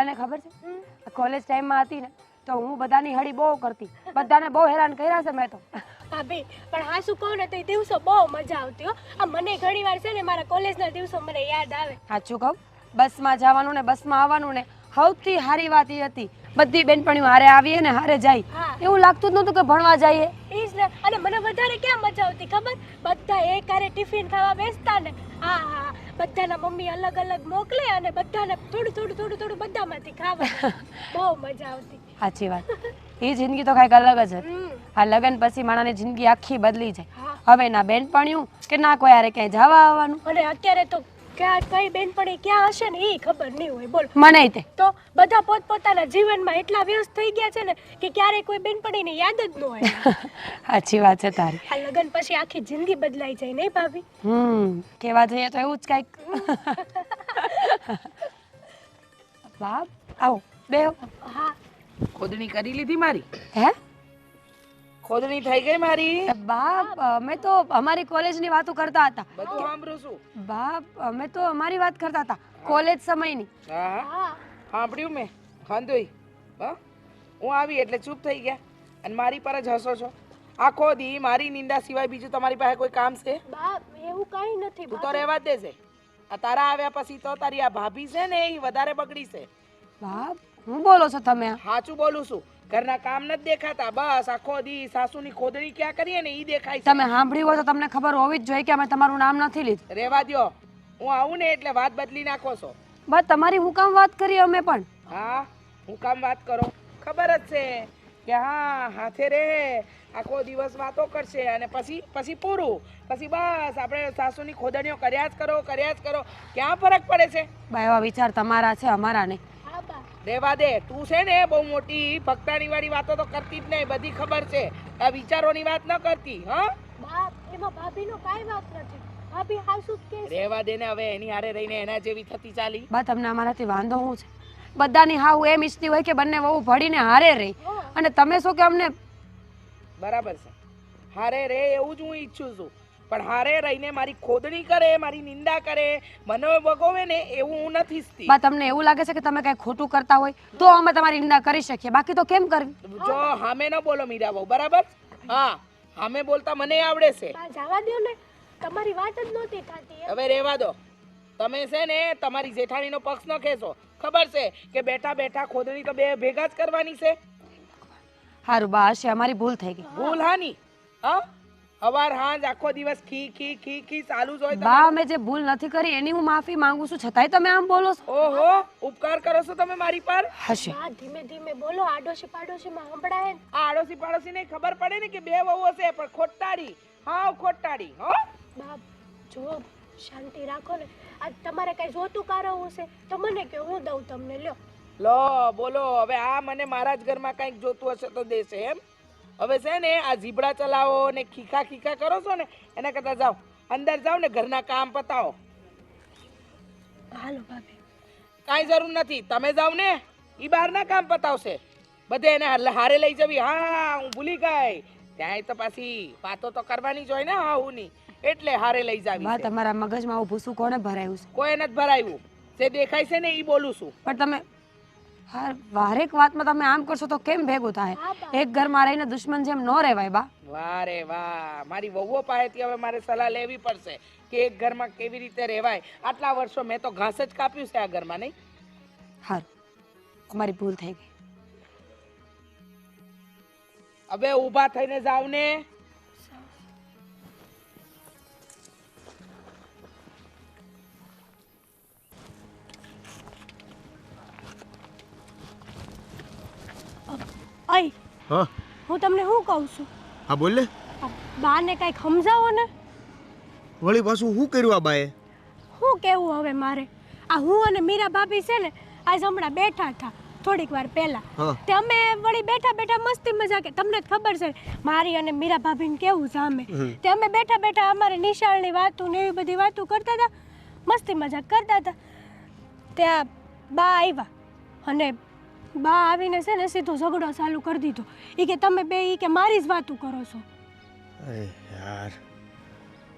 તને ખબર છે કોલેજ ટાઈમમાં હતી ને તો હું બધાની હળી બહુ કરતી, બધાને બહુ હેરાન કર્યા છે મેં તો. ભાભી પણ હા શું કહું ને તો એ દિવસો બહુ મજા આવતી હો. આ મને ઘણી વાર છે ને મારા કોલેજના દિવસો મને યાદ આવે. સાચું કહું, બસમાં જવાનું ને બસમાં આવવાનું ને સૌથી સારી વાત એ હતી બધી બેનપણીઓ હારે આવીએ ને હારે જાય. હા. એવું લાગતું જ નહોતું કે ભણવા જઈએ. ઈ જ ને. અને મને વધારે ક્યાં મજા આવતી ખબર, બધા એકહારે ટિફિન ખાવા બેસતા ને. હા હા, બધાના મમ્મી અલગ અલગ મોકલે અને બધાને થોડું થોડું થોડું થોડું બધામાંથી ખાવા. બહુ મજા આવતી. સાચી વાત, એ જિંદગી તો કાંઈક અલગ જ હતી. આ લગ્ન પછી માણાની જિંદગી આખી બદલી જાય. હવે ના બેનપણીઓ કે ના કોઈ હારે ક્યાંય જવા આવવાનું. અને અત્યારે તો ક્યાં કઈ બેનપણી ક્યાં હશે ને એ ખબર નહીં હોય. બોલ મને તે તો બધા પોતપોતાના જીવનમાં એટલા વ્યસ્ત થઈ ગયા છે ને કે ક્યારેય કોઈ બેનપણીને યાદ જ ન હોય. સાચી વાત છે તારી. આ લગ્ન પછી આખી જિંદગી બદલાઈ જાય નહીં ભાભી? કેવા જઈએ તો એવું જ કાંઈક. બાપ આવો બેહો. હા. ખોદણી કરી લીધી મારી? હે ખોદણી થઈ ગઈ મારી? બાપ અમે તો અમારી કોલેજની વાતો કરતા હતા. બધું સાંભળું છું. બાપ અમે તો અમારી વાત કરતા હતા કોલેજ સમયની. હા હા. સાંભળ્યું મેં. વાંધોઈ હા, હું આવી એટલે ચૂપ થઈ ગયા અને મારી પર જ હસો છો. આખો દી મારી નિંદા સિવાય બીજું તમારી પાસે કોઈ કામ છે? બાપ એવું કાંઈ નથી. તું તો રહેવા જ દેશે. આ તારા આવ્યા પછી તો તારી આ ભાભી છે ને એ વધારે બગડી છે. બાપ હું બોલો છો તમે? સાચું બોલું છું. ઘરના કામ નથી દેખાતા, બસ આખો દી સાસુની ખોદણી ક્યાં કરીએ ને ઈ દેખાય છે. તમે સાંભળ્યું હોય તો તમને ખબર હોવી જ જોઈએ કે અમે તમારું નામ નથી લીધું. રહેવા દ્યો. હું આવું ને એટલે વાત બદલી નાખો છો. બસ તમારી હું કામ વાત કરી અમે પણ. હા, હું કામ વાત કરો? ખબર જ છે કે હા હાથે રહે, આખો દિવસ વાતો કરશે અને પછી પૂરું. પછી બસ આપણે સાસુની ખોદણીઓ કર્યા જ કરો. ક્યાં ફરક પડે છે? બા એવા વિચાર તમારા છે, અમારા નહીં. હા બા. રહેવા દે. તું છે ને બહુ મોટી ભક્તાણી વાળી વાતો તો કરતી જ નહીં, બધી ખબર છે. આ વિચારોની વાત ન કરતી. હા બાપ એમાં ભાભીનો કાંઈ વાત નથી. ભાભી હાસુ જ કહે છે. રહેવા દે ને હવે, એની હારે રહીને એના જેવી થતી ચાલી. બા તમને અમારાથી વાંધો શું છે? બધાની હાવ એમ ઈચ્છતી હોય કે બંને વહુ ભળીને હારે રહી, અને તમે શું કે અમને. બરાબર છે, હારે રે એવું જ હું ઈચ્છું છું, પણ હારે રહીને મારી ખોદણી કરે, મારી નિંદા કરે, મને વગોવે ને એવું હું નથી ઈચ્છતી. બા તમને એવું લાગે છે કે તમે કઈ ખોટું કરતા હોય તો અમે તમારી નિંદા કરી શકીએ, બાકી તો કેમ કરવી? જો હામે ન બોલો મીરા બહુ, બરાબર? હા, હામે બોલતા મને આવડે છે. બા જવા દ્યો ને, તમારી વાત જ નહોતી થતી. હવે રહેવા દો. તમે છે ને તમારી જેઠાણીનો પક્ષ ન ખેંચો. ખબર છે કે બેઠા બેઠા ખોદણી તો બે ભેગા જ કરવાની છે. હારું બા, હશે અમારી ભૂલ થઈ ગઈ. ભૂલ હાની? હા, હવાર હાંજ આખો દિવસ ખી ચાલુ જ હોય. બા અમે જે ભૂલ નથી કરી એની હું માફી માંગુ છું, છતાંય તમે આમ બોલો છો. ઓહો, ઉપકાર કરો છો તમે મારી પર. હશે બા ધીમે ધીમે બોલો, આડોશી પાડોશીમાં સંભળાય ને. આ આડોશી પાડોશી ને ખબર પડે ને કે બે વહુઓ છે, પણ ખોટાડી. હા ખોટાડી. હો બાપ જો શાંતિ રાખો ને. આ તમારે કઈ જોતું કારવું છે તો મને કે હું દઉં તમને. લ્યો લો બોલો. હવે આ મને મારા જ ઘરમાં કંઈક જોતું હશે તો દેશે એમ? હવે છે ને આ જીબડા ચલાવો ને ખીખા કરો છો ને એના કરતા જાઓ અંદર, જાઓ ને ઘરના કામ પતાવો. હાલો ભાભી. કાંઈ જરૂર નથી, તમે જાઓ ને, ઈ બહારના કામ પતાવશે. બધે એને હારે લઈ જવી. હા હું ભૂલી ગઈ, ત્યાંય તો પાછી વાતો તો કરવાની જ હોય ને. હા હું ની એટલે હારે લઈ જાવી બા છે. તમારા મગજમાં આવું ભૂસું કોને ભરાયું છે? કોઈ નથી ભરાયું. જે દેખાય છે ને ઈ બોલું છું. પણ તમે વારેક વાતમાં તમે આમ કરશો તો કેમ ભેગું થાય? હા બા. એક ઘરમાં રહીને દુશ્મન જેમ ન રહેવાય બા. વાહ રે વાહ, મારી વહુઓ પાસેથી હવે મારે સલાહ લેવી પડશે કે એક ઘરમાં કેવી રીતે રહેવાય. આટલા વર્ષો મેં તો ઘાસ જ કાપ્યું છે આ ઘરમાં, નહીં? હારું, અમારી ભૂલ થઈ ગઈ. હવે ઊભા થઈને જાવ ને. અય હા હું તમને શું કહું છું? હા બોલ ને. આ બાને કંઈક સમજાવો ને. વળી પાછું શું કર્યું આ બાએ? શું કેવું હવે મારે? આ હું અને મીરા ભાભી છે ને આજ હમણાં બેઠા હતા થોડીક વાર પહેલા. હા. તે અમે વળી બેઠા મસ્તી મજાકે, તમને જ ખબર છે મારી અને મીરા ભાભીને કેવું સામે. તે અમે બેઠા અમારે નિશાળની વાતો ને એવી બધી વાતો કરતા હતા, મસ્તી મજાક કરતા હતા. ત્યાં બા આવ્યા અને બા આવીને છે ને સીધો ઝઘડો ચાલુ કરી દીધો. એ કે તમે બે ઈ કે મારી જ વાતું કરો છો. અરે યાર,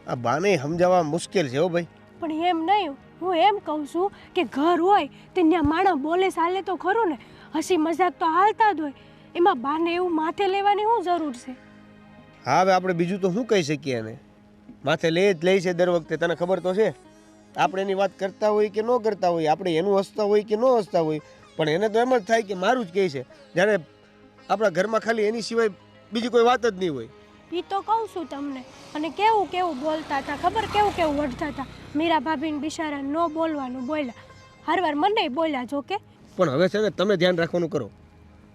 આ બાને સમજાવવા મુશ્કેલ છે હો ભાઈ. પણ એમ નહીં, હું એમ કહું છું કે ઘર હોય તે ત્યાં માણસ બોલે ચાલે તો ખરું ને, હસી મજાક તો હાલતા જ હોય, એમાં બાને એવું માથે લેવાની શું જરૂર છે? હા હવે આપણે બીજું તો શું કહી શકીએ એને? માથે લે જ લે છે દર વખતે, તને ખબર તો છે. આપણે એની વાત કરતા હોય કે ન કરતા હોય, આપણે એનું હસતા હોય કે ન હસતા હોય, પણ એને તો એમ જ થાય કે મારું જ કહે છે, જ્યારે આપણા ઘરમાં ખાલી એની સિવાય બીજી કોઈ વાત જ નહીં હોય. એ તો કહું છું તમને. અને કેવું કેવું બોલતા હતા ખબર, કેવું કેવું વઢતા હતા. મીરા ભાભીને બિચારા ન બોલવાનું બોલ્યા, હરવાર મને બોલ્યા જો કે. પણ હવે છે ને તમે ધ્યાન રાખવાનું કરો.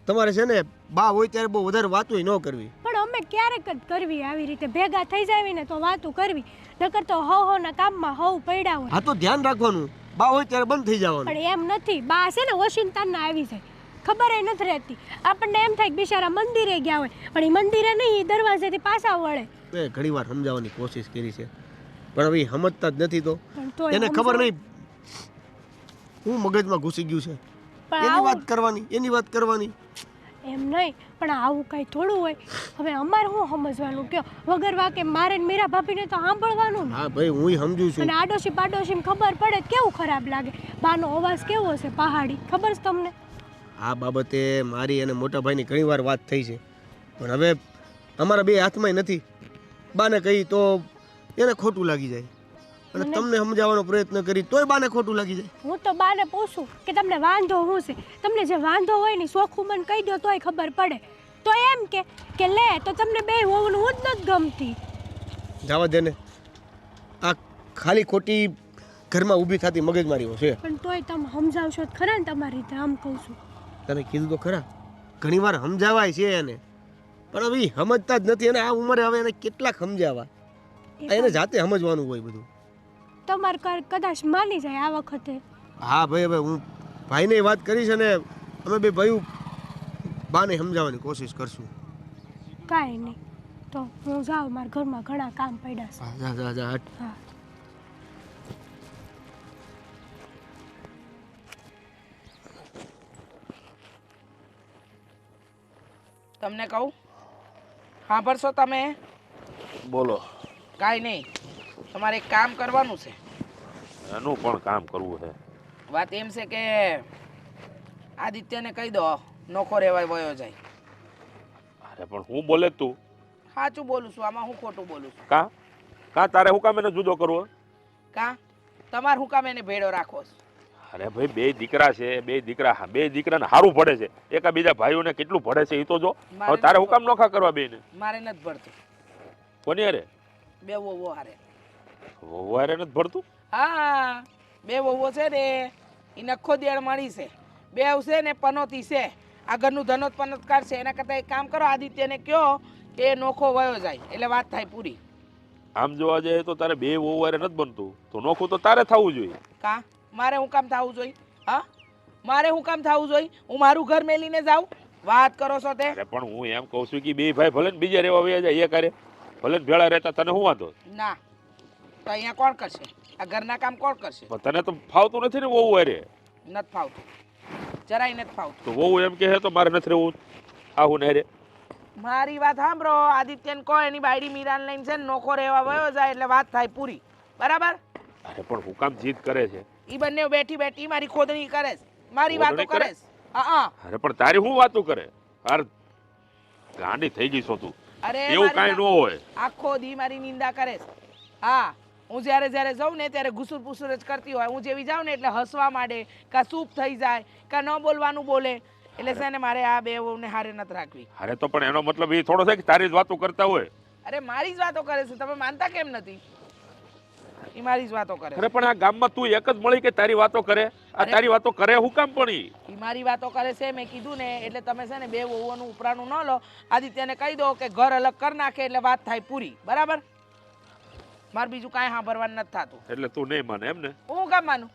તમારે છે ને બા હોય ત્યારે બહુ વધારે વાતો ન કરવી. પણ અમે ક્યારેક જ કરવી આવી રીતે, ભેગા થઈ જાવી ને તો વાતું કરવી, નકર તો હવ કામમાં હવ પડ્યા હોય. હા તો ધ્યાન રાખવાનું, બા હોય ત્યારે બંધ થઈ જવાનું. પણ એમ નથી, બા છે ને ઓશિંતાના આવી જાય, ખબર ય નથી રહેતી. આપણને એમ થાય કે બિચારા મંદિરે ગયા હોય, પણ એ મંદિરે નહીં, દરવાજેથી પાછા વળે. મેં ઘણી વાર સમજાવવાની કોશિશ કરી છે, પણ હવે ઈ સમજતા જ નથી. તો પણ તોય એને ખબર નહીં હું મગજમાં ઘૂસી ગયું છે. પણ એની આવું વાત કરવાની, એની વાત કરવાની. એમ નહીં, પણ આવું કાંઈ થોડું હોય. હવે અમારે શું સમજવાનું કયો? વગર વાકે મારે ને મીરા ભાભીને તો સાંભળવાનું ને. હા ભાઈ હું સમજુ છું. અને આડોશી પાડોશીને ખબર પડે કેવું ખરાબ લાગે. બાનો અવાજ કેવો હશે પહાડી, ખબર છે તમને? આ બાબતે મારી અને મોટા ભાઈની ઘણી વાર વાત થઈ છે, પણ હવે અમારા બે હાથમાં નથી. બાને કહી તો એને ખોટું લાગી જાય, અને તમને સમજાવવાનો પ્રયત્ન કરી તોય બાને ખોટું લાગી જાય. હું તો બાને પૂછું કે તમને વાંધો શું છે? તમને જે વાંધો હોય ને ચોખ્ખું મને કહી દો તોય ખબર પડે. તો એમ કે લે તો તમને બે હોવાનું હું જ નથી ગમતી. જવા દે ને, આ ખાલી ખોટી ઘરમાં ઊભી થતી મગજમારીઓ છે. પણ તોય તમે સમજાવશો જ ખરા ને તમારી રીતે, આમ કહું છું. તને કીધું તો ખરા, ઘણી વાર સમજાવાય છે એને, પણ હવે ઈ સમજતા જ નથી. અને આ ઉંમરે હવે એને કેટલાક સમજાવવા, એને જાતે સમજવાનું હોય બધું. તમારે કદાચ માની જાય આ વખતે. હા ભાઈ, હવે હું ભાઈને વાત કરીશ અને અમે બે ભાઈ બાને સમજાવવાની કોશિશ કરશું. કાંઈ નહીં, તો હું જાઉં, મારા ઘરમાં ઘણા કામ પડ્યા છે. જા જા જા હટ. હા. તમને કહું, સાંભળશો તમે? બોલો. કાંઈ નહીં, તમારે એક કામ કરવાનું છે. એનું પણ કામ કરવું છે. વાત એમ છે કે આદિત્યને કહી દો નોખો રહેવાય વયો જાય. અરે પણ હું બોલે તું? સાચું બોલું છું, આમાં હું ખોટું બોલું છું? કા તારે હું કામ એને જુદો કરવો? કા તમારે હું કામ એને ભેડો રાખો છો? અરે ભાઈ બે દીકરા છે, બે દીકરાને સારું ભળે છે, એકા બીજા ભાઈઓને કેટલું ભળે છે એ તો જો. હવે તારે હું કામ નોખા કરવા બેને? મારે નથી ભરતું. કોની હારે? બે વહુઓ હારે. વહુ હારે નથી ભરતું? હા, બે વહુઓ છે ને એ નખો દેડ મળી છે, બે છે ને પનોતી છે. આ ઘરનું ધનોત પનોત કાઢશે. એના કરતાં એક કામ કરો, આદિત્યને કહો કે એ નોખો વયો જાય એટલે વાત થાય પૂરી. આમ જોવા જાય તો તારે બે વહુ હારે નથી બનતું, તો નોખું તો તારે થવું જોઈએ. કા મારે હું કામ થવું જોઈએ? હા, મારે હું કામ થવું જોઈએ? હું મારું ઘર મેલીને જાઉં? વાત કરો છો તે? અરે પણ હું એમ કહું છું કે બે ભાઈ ભલે ને બીજા રહેવા વયા જાય, એ કરે ભલે ને ભેળા રહેતા, તને શું વાંધો? ના, તો અહીંયા કોણ કરશે? આ ઘરના કામ કોણ કરશે? પણ તને તો ફાવતું નથી ને વહુ હારે? નથી ફાવતું, જરાય નથી ફાવતું. તો વહુ એમ કહે તો મારે નથી રહેવું આવું ને હારે? મારી વાત સાંભળો, આદિત્યને કહો એની બાયડી મીરાને લઈને છે ને નોખો રહેવા વયો જાય એટલે વાત થાય પૂરી, બરાબર? અરે પણ હું કામ જીદ કરે છે? ઈ બંને બેઠી બેઠી મારી ખોદણી કરે છે, મારી વાતો કરે છે. હા. અરે પણ તારી શું વાતો કરે? યાર ગાંડી થઈ ગઈ છો તું. અરે એવું કાંઈ ન હોય. આખો દી મારી નિંદા કરે છે. હા, હું જ્યારે જાઉં ને ત્યારે ઘુસુર પુસુર જ કરતી હોય. હું જેવી જાઉં ને એટલે હસવા માંડે, કાં ચૂપ થઈ જાય, કાં ન બોલવાનું બોલે. એટલે છે ને મારે આ બે વહુને હારે નથી રાખવી. અરે તો પણ એનો મતલબ એ થોડો છે કે તારી જ વાતો કરતા હોય? અરે મારી જ વાતો કરે છે, તમે માનતા કેમ નથી? એ મારી જ વાતો કરે. અરે પણ આ ગામમાં તું એક જ મળી કે તારી વાતો કરે? આ તારી વાતો કરે હું કામ? પણ એ મારી વાતો કરે છે, મેં કીધું ને. એટલે તમે છે ને બે વહુઓનું ઉપરાનું ન લો. આદિત્યને કહી દો કે ઘર અલગ કરી નાખે એટલે વાત થાય પૂરી, બરાબર? મારે બીજું કાંઈ સાંભળવાનું નથી થતું. એટલે તું નહીં માને એમ ને? હું કામ માનું?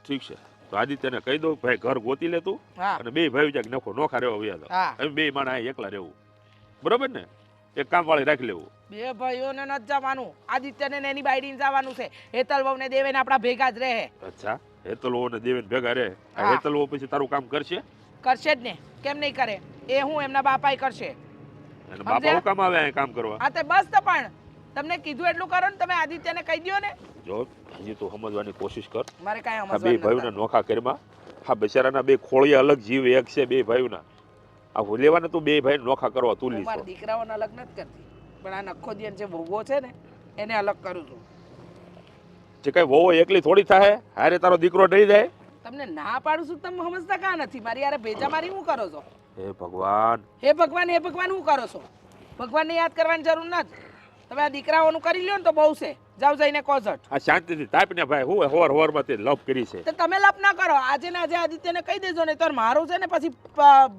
ઠીક છે, તો આદિત્યને કહી દો ભાઈ ઘર ગોતી લે તું, હા. અને બે ભાઈ જાય નોખા રહેવા વ્યા હા. જાવ. બે માણા એકલા રહેવું, બરોબર ને? એક કામ વાળી રાખી લેવું. બે ભાઈઓને નથી જવાનું, આદિત્યને ને એની બાયડીને જવાનું છે. હેતલ વહુ ને દેવેન આપણા ભેગા જ રહે. અચ્છા, હેતલવો ને દેવેન ભેગા રહે? હા. હેતલવો પછી તારું કામ કરશે? કરશે જ ને, કેમ નહીં કરે? એ હું એમના બાપાએ કરશે. અને બાપા હું કામ આવે અહીં કામ કરવા? હા તે બસ. તો પણ તમને કીધું એટલું કરો ને, તમે આદિત્યને કહી દો ને. જો હજી તું સમજવાની કોશિશ કર. મારે કાંઈ આ બે સમજવાનું ભાઈઓના નથી. નોખા કરમાં આ બિચારાના બે ખોળિયા અલગ જીવ એક છે બે ભાઈઓના. આ લેવાને તું બે ભાઈ નોખા કરવા તું હું લીધો. મારા દીકરાઓને અલગ નથી કરતી પણ આ નખો દિયન જે વહુઓ છે ને એને અલગ કરું છું. જે કઈ વહુ એકલી થોડી થાય હારે તારો દીકરો નહીં જાય. તમને ના પાડું છું તમે સમજતા કાં નથી મારી યારે ભેજા મારી શું કરો છો? હે ભગવાન, હે ભગવાન શું કરો છો? ભગવાનને યાદ કરવાની જરૂર નથી. તમે આ દીકરાઓનું કરી લ્યો ને તો બહુ છે. જાઓ જઈને કોઝટ. આ શાંતિથી તાપને ભાઈ હું હોરમાં તે લપ કરી છે. તો તમે લપ ના કરો. આજે ને આજે આદિત્યને કહી દેજો ને તો મારું છે ને પછી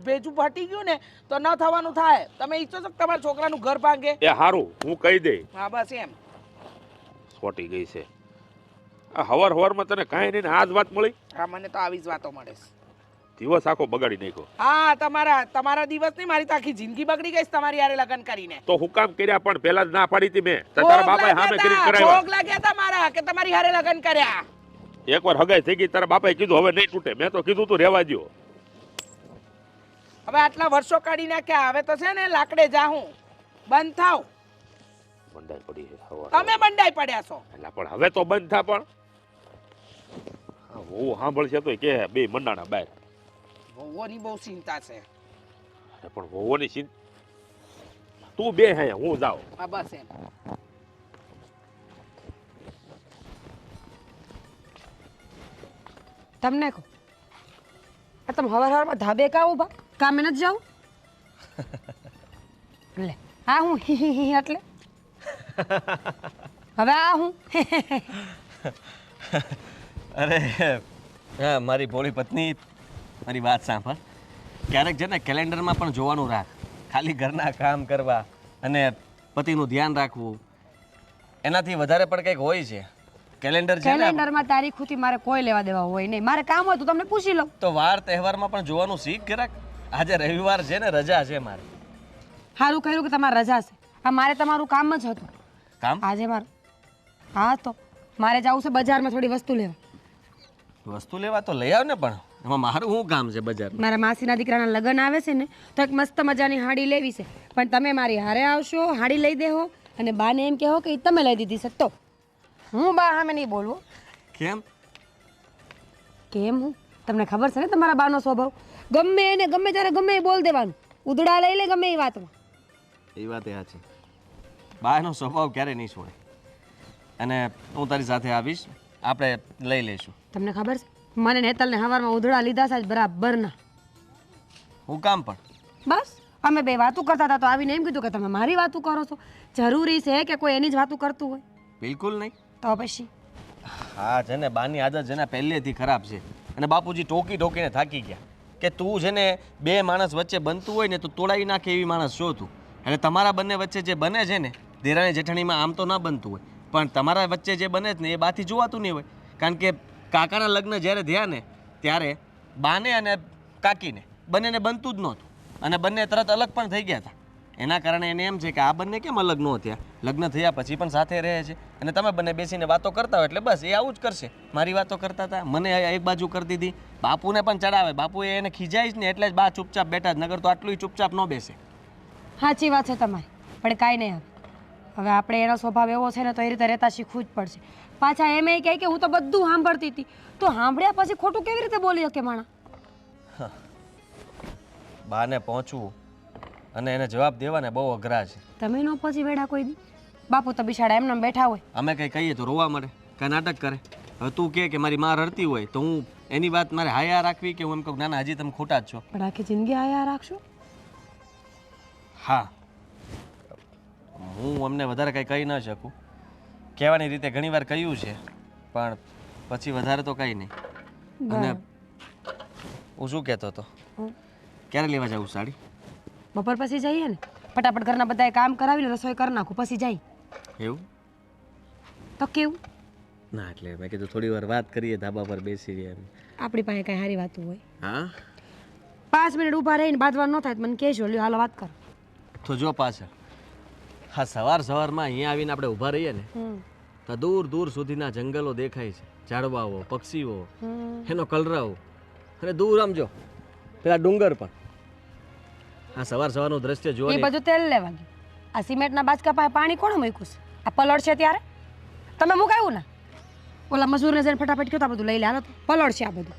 ભેજું ફટી ગયું ને તો ન થવાનું થાય. તમે ઈચ્છો છો કે તમારા છોકરાનું ઘર ભાંગે? એ હારું હું કહી દે. હા બસ એમ. છોટી ગઈ છે આ હવારમાં તને કાંઈ નહીં ને આ જ વાત મળી. હા મને તો આવી જ વાતો મળે છે. દિવસ આખો બગાડી નાખ્યો. હા તમારા દિવસ નહીં મારી તો આખી જિંદગી બગડી ગઈ છે તમારી યારે લગ્ન કરીને. તો હું કામ કર્યા પણ પહેલા જ ના પાડી હતી મેં. તો તારા બાપાએ સામે કરી કરાવ્યા. ભોગ લાગ્યા હતા મારા કે તમારી હારે લગ્ન કર્યા. એકવાર હગાઈ થઈ ગઈ તારા બાપાએ કીધું હવે નહીં તૂટે. મેં તો કીધું તું રહેવા દ્યો. હવે આટલા વર્ષો કાઢી નાખ્યા હવે તો છે ને લાકડે જાહું. બંધ થાવ. બંધાઈ પડી છે હવાર. તમે બંધાઈ પડ્યા છો. એટલે પણ હવે તો બંધ થા પણ હું સાંભળશે તો કે બે મંડાણા બહાર. વહુઓની બહુ ચિંતા છે. અરે પણ વહુઓની ચિંતા તું બે હે હું જાઉં. હા બસ એમ. તમને કહું આ તમે હવારમાં ધાબે કા ઊભા કામે નથી જાઉં લે હા હું એટલે હવે આ હું અરે હા મારી ભોળી પત્ની મારી વાત સાંભળ ક્યારેક છે ને કેલેન્ડરમાં પણ જોવાનું રાખ ખાલી ઘરના કામ કરવા અને પતિનું ધ્યાન રાખવું એનાથી વધારે પણ કંઈક હોય છે કેલેન્ડર છે ને કેલેન્ડરમાં તારીખોથી મારે કોઈ લેવા દેવા હોય નહીં મારે કામ હોય તો તમને પૂછી લઉં તો વાર તહેવારમાં પણ જોવાનું શીખ જરાક આજે રવિવાર છે ને રજા છે મારે સારું કર્યું કે તમારે રજા છે હા મારે તમારું કામ જ હતું કામ આજે મારું હા તો મારે જવું છે બજારમાં થોડી વસ્તુ લેવા વસ્તુ લેવા તો લઈ આવ ને પણ એમાં મારું શું કામ છે બજારમાં મારા માસીના દીકરાના લગ્ન આવે છે ને તો એક મસ્ત મજાની હાડી લેવી છે પણ તમે મારી હારે આવશો હાડી લઈ દેહો અને બાને એમ કહો કે ઈ તમે લઈ દીધી છે તો હું બા સામે નહીં બોલવું કેમ કેમ હું તમને ખબર છે ને તમારા બાનો સ્વભાવ ગમે એને ગમે ત્યારે ગમે એ બોલ દેવાનું ઉદડા લઈ લે ગમે એ વાતમાં એ વાત એ છે બાનો સ્વભાવ ક્યારે નહીં છોડે અને હું તારી સાથે આવીશ આપણે લઈ લઈશું તમને ખબર છે મને નેતલને હવારમાં ઉધડા લીધા છે બરાબરના હું કામ પણ બસ અમે બે વાતું કરતા હતા તો આવીને એમ કીધું કે તમે મારી વાતું કરો છો જરૂરી છે કે કોઈ એની જ વાતું કરતું હોય બિલકુલ નહીં તો પછી હા છે ને બાની આદત છે ને પહેલેથી ખરાબ છે અને બાપુજી ટોકીને થાકી ગયા કે તું છે ને બે માણસ વચ્ચે બનતું હોય ને તો તોડાવી નાખે એવી માણસ છો તું એટલે તમારા બંને વચ્ચે જે બને છે ને દેરાણી જેઠાણીમાં આમ તો ના બનતું હોય પણ તમારા વચ્ચે જે બને છે ને એ બાથી જોવાતું નહીં હોય કારણ કે કાકાના લગ્ન જ્યારે થયા ને ત્યારે બાને અને કાકીને બંનેને બનતું જ નહોતું અને બંને તરત અલગ પણ થઈ ગયા હતા એના કારણે એને એમ છે કે આ બંને કેમ અલગ ન થયા લગ્ન થયા પછી પણ સાથે રહે છે અને તમે બંને બેસીને વાતો કરતા હોય એટલે બસ એ આવું જ કરશે મારી વાતો કરતા હતા મને એક બાજુ કરતી હતી બાપુને પણ ચડાવે બાપુએ એને ખીજાય જ ને એટલે જ બા ચૂપચાપ બેઠા જ નગર તો આટલું ચૂપચાપ ન બેસે સાચી વાત છે તમારી પણ કાંઈ નહીં હવે આપણે એનો સ્વભાવ એવો છે ને તો એ રીતે રહેતા શીખવું જ પડશે પાછા એમ એ કહે કે હું તો બધું સાંભળતી હતી તો સાંભળ્યા પછી ખોટું કેવી રીતે બોલી શકે માણા બાને પહોંચવું અને એને જવાબ દેવાને બહુ અઘરા છે તમે ન પહોંચી બેઠા કોઈ દી બાપુ તો બિચારા એમને બેઠા હોય અમે કંઈ કહીએ તો રોવા મળે કાંઈ નાટક કરે હવે તું કહે કે મારી માં રડતી હોય તો હું એની વાત મારે હાયા રાખવી કે હું એમ કહું ના ના હજી તમે ખોટા જ છો પણ આખી જિંદગી આયા રાખશો હા હું અમને વધારે કંઈ કહી ન શકું કહેવાની રીતે ઘણીવાર કહ્યું છે પણ પછી વધારે તો કંઈ નહીં અને હું શું કહેતો હતો ક્યારે લેવા જાઉં સાડી બપોર પછી જઈએ ને ફટાફટ ઘરના બધાએ કામ કરાવીને રસોઈ કરી નાખું પછી જઈ એવું તો કેવું ના એટલે મેં કીધું થોડી વાર વાત કરીએ ધાબા પર બેસી રહ્યા એમ આપણી પાસે કાંઈ સારી વાતું હોય હા 5 મિનિટ ઊભા રહીને બાદવાર ન થાય તો મને કહેજો લ્યો હાલો વાત કરો તો જો પાછળ હા સવારમાં અહીંયા આવીને આપણે ઊભા રહીએ ને તો દૂર દૂર સુધીના જંગલો દેખાય છે ઝાડવાઓ પક્ષીઓ એનો કલરવ અને દૂર આમ જો પેલા ડુંગર પણ હા સવારનું દ્રશ્ય એ જોવા બધું તેલ લેવા ગયું આ સિમેન્ટના બાચકા પાસે પાણી કોણે મૂક્યું છે આ પલળ છે ત્યારે તમે મુકાયું ને ઓલા મજૂરને જઈને ફટાફટ કહેતા બધું લઈ લે હાલો પલળશે આ બધું.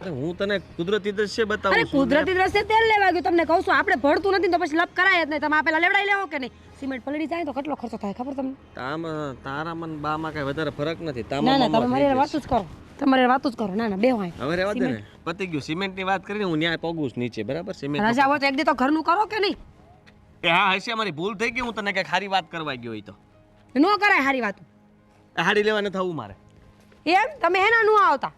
અરે હું તને કુદરતી દ્રશ્ય અરે બતાવું છું કુદરતી દ્રશ્ય તેલ લેવા ગયું તમને કહું છું આપણે ભળતું નથી ને તો પછી લપ કરાય જ નહીં. તમે આ પેલા લેવડાવી લેવો કે નહીં? સિમેન્ટ પલળી જાય તો કેટલો ખર્ચો થાય ખબર તમને? તામાં તારા મન બામાં કઈ વધારે ફરક નથી. ના તામાં ના તમે મમ્મા મારી થઈ વાતું જ કરો, તમારે વાતું જ કરો. ના ના બે હોય હવે રહેવા દે ને પતી ગયું. સિમેન્ટની વાત કરીને હું ન્યાય પગું છું નીચે બરાબર. સિમેન્ટ રજા હોય તો એક દી તો ઘરનું કરો કે નહીં? એ હા હશે મારી ભૂલ થઈ ગઈ. હું તને કઈ ખારી વાત કરવા ગયો હોય તો ન કરાય હારી વાતું. હાડી લેવા ન થવું મારે. એમ તમે હેના નું આવતા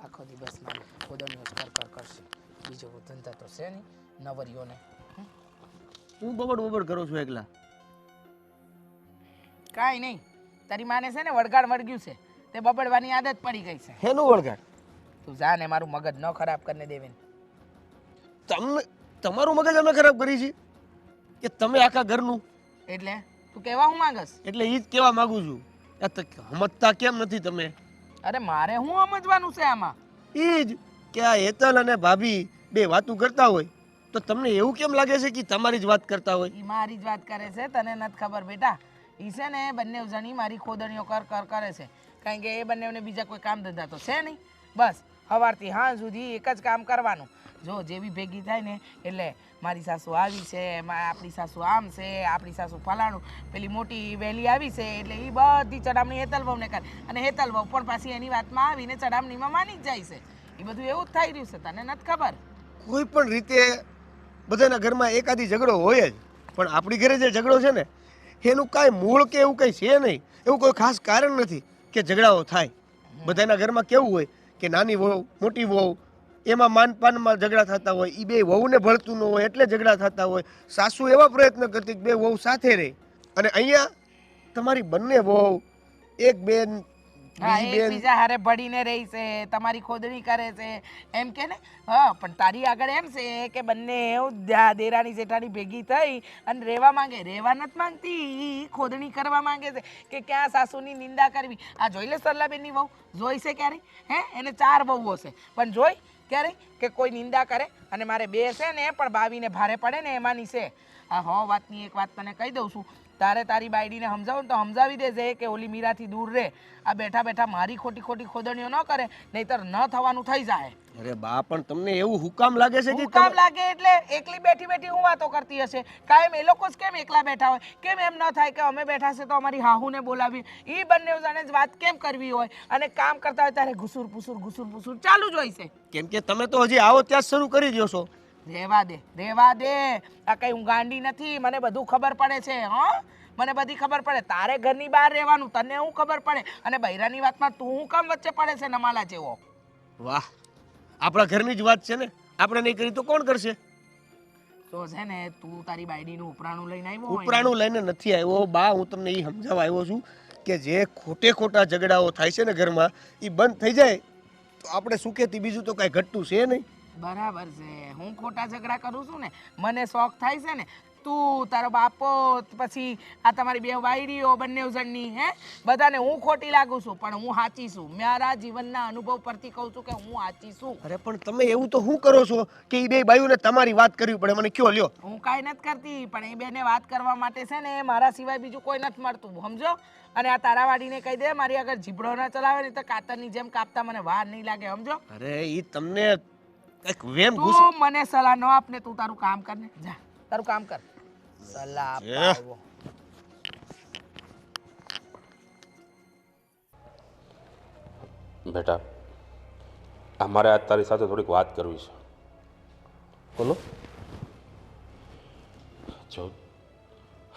આખો દિવસ મારે ખોદણીઓ જ કર કરશે, બીજો કોઈ ધંધા તો છે નહીં નવરીઓને. હું બબડ કરું છું એકલા. કાંઈ નહીં, તારી માને છે ને વળગાડ વળગ્યું છે, તે બબડવાની આદત પડી ગઈ છે. હેનું વળગાડ? તું જા ને મારું મગજ ન ખરાબ કરીને દેવેન. તમને તમારું મગજ અમે ખરાબ કરી છે કે તમે આખા ઘરનું? એટલે તું કહેવા હું માંગસ? એટલે એ જ કહેવા માંગુ છું. આ સમજતા કેમ નથી તમે? અરે મારે હું સમજવાનું છે આમાં? એ જ કે આ હેતલ અને ભાભી બે વાતું કરતા હોય તો તમને એવું કેમ લાગે છે કે તમારી જ વાત કરતા હોય? એ મારી જ વાત કરે છે, તને નથી ખબર બેટા. એ છે ને બંને જણી મારી ખોદણીઓ કર કરે છે, કારણ કે એ બંનેને બીજા કોઈ કામ ધંધા તો છે નહીં. બસ સવારથી હાંજ સુધી એક જ કામ કરવાનું. જો જેવી ભેગી થાય ને એટલે મારી સાસુ આવી છે, આપણી સાસુ આમ છે, આપણી સાસુ ફલાણું, પેલી મોટી વહેલી આવી છે, એટલે એ બધી ચડામણી હેતલ વહુને કરે. અને હેતલ વહુ પણ પાછી એની વાતમાં આવીને ચડામણીમાં માની જ જાય છે. એ બધું એવું જ થઈ રહ્યું છે, તને નથી ખબર? કોઈ પણ રીતે બધાના ઘરમાં એકાદી ઝઘડો હોય જ, પણ આપણી ઘરે જે ઝઘડો છે ને એનું કાંઈ મૂળ કે એવું કંઈ છે નહીં. એવું કોઈ ખાસ કારણ નથી કે ઝઘડાઓ થાય. બધાના ઘરમાં કેવું હોય કે નાની વહુ મોટી વહુ એમાં માનપાનમાં ઝઘડા થતા હોય, એ બે વહુને ભળતું ન હોય એટલે ઝઘડા થતા હોય. સાસુ એવા પ્રયત્ન કરતી કે બે વહુ સાથે રહે, અને અહીંયા તમારી બંને વહુ એક બેન હા, બીજી બેન એકબીજા હારે ભળીને રહી છે, તમારી ખોદણી કરે છે એમ કે ને. હા, પણ તારી આગળ એમ છે કે બંને દેરાણી જેઠાણી ભેગી થઈ અને રહેવા માંગે. રહેવા નથી માંગતી, ઈ ખોદણી કરવા માંગે છે કે ક્યાં સાસુની નિંદા કરવી. આ જોઈ લે સરલાબેનની વહુ, જોઈ છે ક્યારે? એને 4 વહુઓ છે, પણ જોઈ ક્યારે કે કોઈ નિંદા કરે? અને મારે 2 છે ને પણ બાવીને ભારે પડે ને એમાંની છે. આ વાતની એક વાત તને કહી દઉં છું, તારે તારી બાયડીને સમજાવું તો સમજાવી દેજે કે ઓલી મીરાથી દૂર રહે. આ બેઠા બેઠા મારી ખોટી ખોદણીઓ ન કરે, નહીતર ન થવાનું થઈ જાય. અરે બા, પણ તમને એવું હુકામ લાગે છે કે હું કામ લાગે એટલે એકલી બેઠી બેઠી હું વાતો કરતી હશે? કાયમ એ લોકો જ કેમ એકલા બેઠા હોય? કેમ એમ ન થાય કે અમે બેઠા છે તો અમારી હાહુને બોલાવી? એ બંને જાણે જ વાત કેમ કરવી હોય? અને કામ કરતા હોય ત્યારે ઘુસુર પૂસુર ચાલુ જ હોય છે. કેમ કે તમે તો હજી આવો ત્યાં જ શરૂ કરી દો છો. રહેવા દે. આ કઈ હું ગાંડી નથી, મને બધું ખબર પડે છે. મને બધી ખબર પડે. તારે ઘરની બહાર રહેવાનું, તને હું ખબર પડે. અને બૈરાની વાતમાં તું હું કામ વચ્ચે પડે છે નમાલા જેવો? વાહ, આપણા ઘરની જ વાત છે ને, આપણે નહીં કરી તો કોણ કરશે? તો છે ને તું તારી બાયડીનું ઉપરાણું લઈને આવ્યો હોય ને? ઉપરાણું લઈને નથી આવ્યો બા, હું તમને એ સમજાવવા આવ્યો છું કે જે ખોટા ઝઘડાઓ થાય છે ને ઘરમાં, એ બંધ થઈ જાય તો આપણે સુખેથી બીજું તો કાંઈ ઘટતું છે નહીં. બરાબર છે, હું ખોટા ઝઘડા કરું છું ને, મને શોખ થાય છે ને. તું, તારો બાપો, પછી આ તમારી 2 વાયડીઓ બંને જણની, બધાને હું ખોટી લાગુ છું, પણ હું સાચી છું. મારા જીવનના અનુભવ પરથી કહું છું કે હું સાચી છું. અરે પણ તમે એવું તો શું કરો છો કે એ બે બાયુને તમારી વાત કરવી પડે? મને કયો લ્યો. હું કાંઈ નથી કરતી, પણ એ બેને વાત કરવા માટે છે ને મારા સિવાય બીજું કોઈ નથી મળતું, સમજો? અને આ તારા વાડીને કહી દે મારી આગળ જીભડો ના ચલાવે ને તો કાતરની જેમ કાપતા મને વાર નહીં લાગે, સમજો? અરે એ તમને એક વેમ તું મને સલાહ ન આપને, તું તારું કામ કર ને, જા તારું કામ કર. સલાહ આપવા બેટા, અમારે આજ તારી સાથે થોડીક વાત કરવી છે. બોલો. જો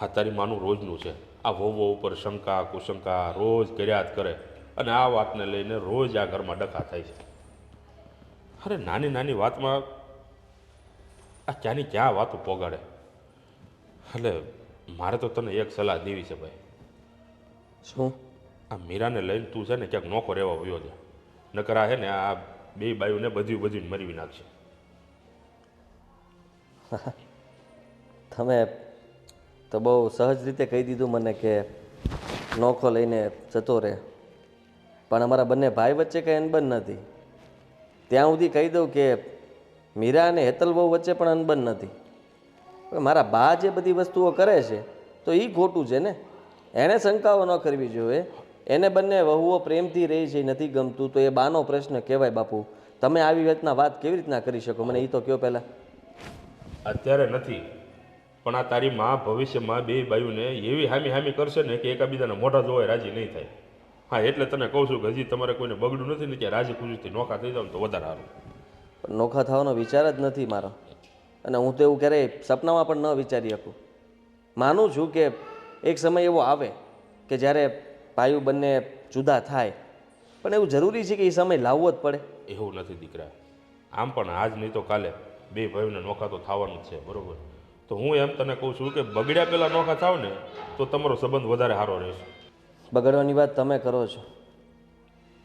આ તારી માનું રોજનું છે. આ વહુઓ ઉપર શંકા કુશંકા રોજ કર્યા જ કરે, અને આ વાતને લઈને રોજ આ ઘરમાં ડખા થાય છે. અરે નાની નાની વાતમાં આ ક્યાંની ક્યાં વાતો પોગાડે. એટલે મારે તો તને એક સલાહ દેવી છે ભાઈ. શું? આ મીરાને લઈને તું છે ને ક્યાંક નોખો રહેવા વયો છે, નકર આ છે ને આ 2 બાયુને બધી મરવી નાખશે. તમે તો બહુ સહજ રીતે કહી દીધું મને કે નોખો લઈને જતો રહે, પણ અમારા બંને ભાઈ વચ્ચે કંઈ અનબન નથી. ત્યાં સુધી કહી દઉં કે મીરા અને હેતલ બહુ વચ્ચે પણ અનબન નથી. મારા બા જે બધી વસ્તુઓ કરે છે તો એ ખોટું છે ને, એણે શંકાઓ ન કરવી જોઈએ. એને બંને વહુઓ પ્રેમથી રહી છે, નથી ગમતું તો એ બાનો પ્રશ્ન કહેવાય. બાપુ તમે આવી રીતના વાત કેવી રીતના કરી શકો? મને એ તો કહો પહેલાં. અત્યારે નથી, પણ આ તારી માં ભવિષ્યમાં બે બાયુને એવી હામી કરશે ને કે એકાબીજાના મોઢા જોવાય રાજી નહીં થાય. હા, એટલે તને કહું છું કે હજી તમારે કોઈને બગડું નથી ને કે રાજી ખુશીથી નોખા થઈ જાવ ને તો વધારે સારું. પણ નોખા થવાનો વિચાર જ નથી મારો, અને હું તો એવું ક્યારેય સપનામાં પણ ન વિચારી શકું. માનું છું કે એક સમય એવો આવે કે જ્યારે ભાઈઓ બંને જુદા થાય, પણ એવું જરૂરી છે કે એ સમય લાવવો જ પડે? એવું નથી દીકરા. આમ પણ આજ નહીં તો કાલે બે ભાઈઓને નોખા તો થવાનું જ છે, બરોબર? તો હું એમ તને કહું છું કે બગડ્યા પહેલાં નોખા થાવ ને તો તમારો સંબંધ વધારે સારો રહેશે. બગડવાની વાત તમે કરો છો,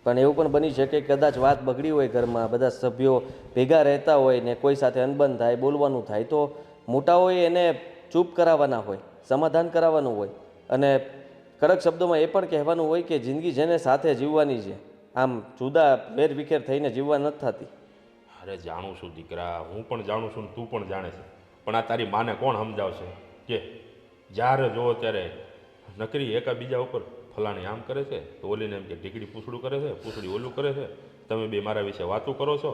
પણ એવું પણ બની શકે કદાચ વાત બગડી હોય, ઘરમાં બધા સભ્યો ભેગા રહેતા હોય ને કોઈ સાથે અનબન થાય, બોલવાનું થાય, તો મોટાઓએ એને ચૂપ કરાવવાના હોય, સમાધાન કરાવવાનું હોય, અને કડક શબ્દોમાં એ પણ કહેવાનું હોય કે જિંદગી જેને સાથે જીવવાની છે, આમ જુદા વેરવિખેર થઈને જીવવા નથી થતી. અરે જાણું છું દીકરા, હું પણ જાણું છું ને તું પણ જાણે છે, પણ આ તારી માને કોણ સમજાવશે કે જ્યારે જોવો ત્યારે નકરી એકાબીજા ઉપર ફલાણી આમ કરે છે તો ઓલીને એમ કે ઢીકડી પૂછડું કરે છે, પૂછડી ઓલું કરે છે, તમે બે મારા વિશે વાતું કરો છો.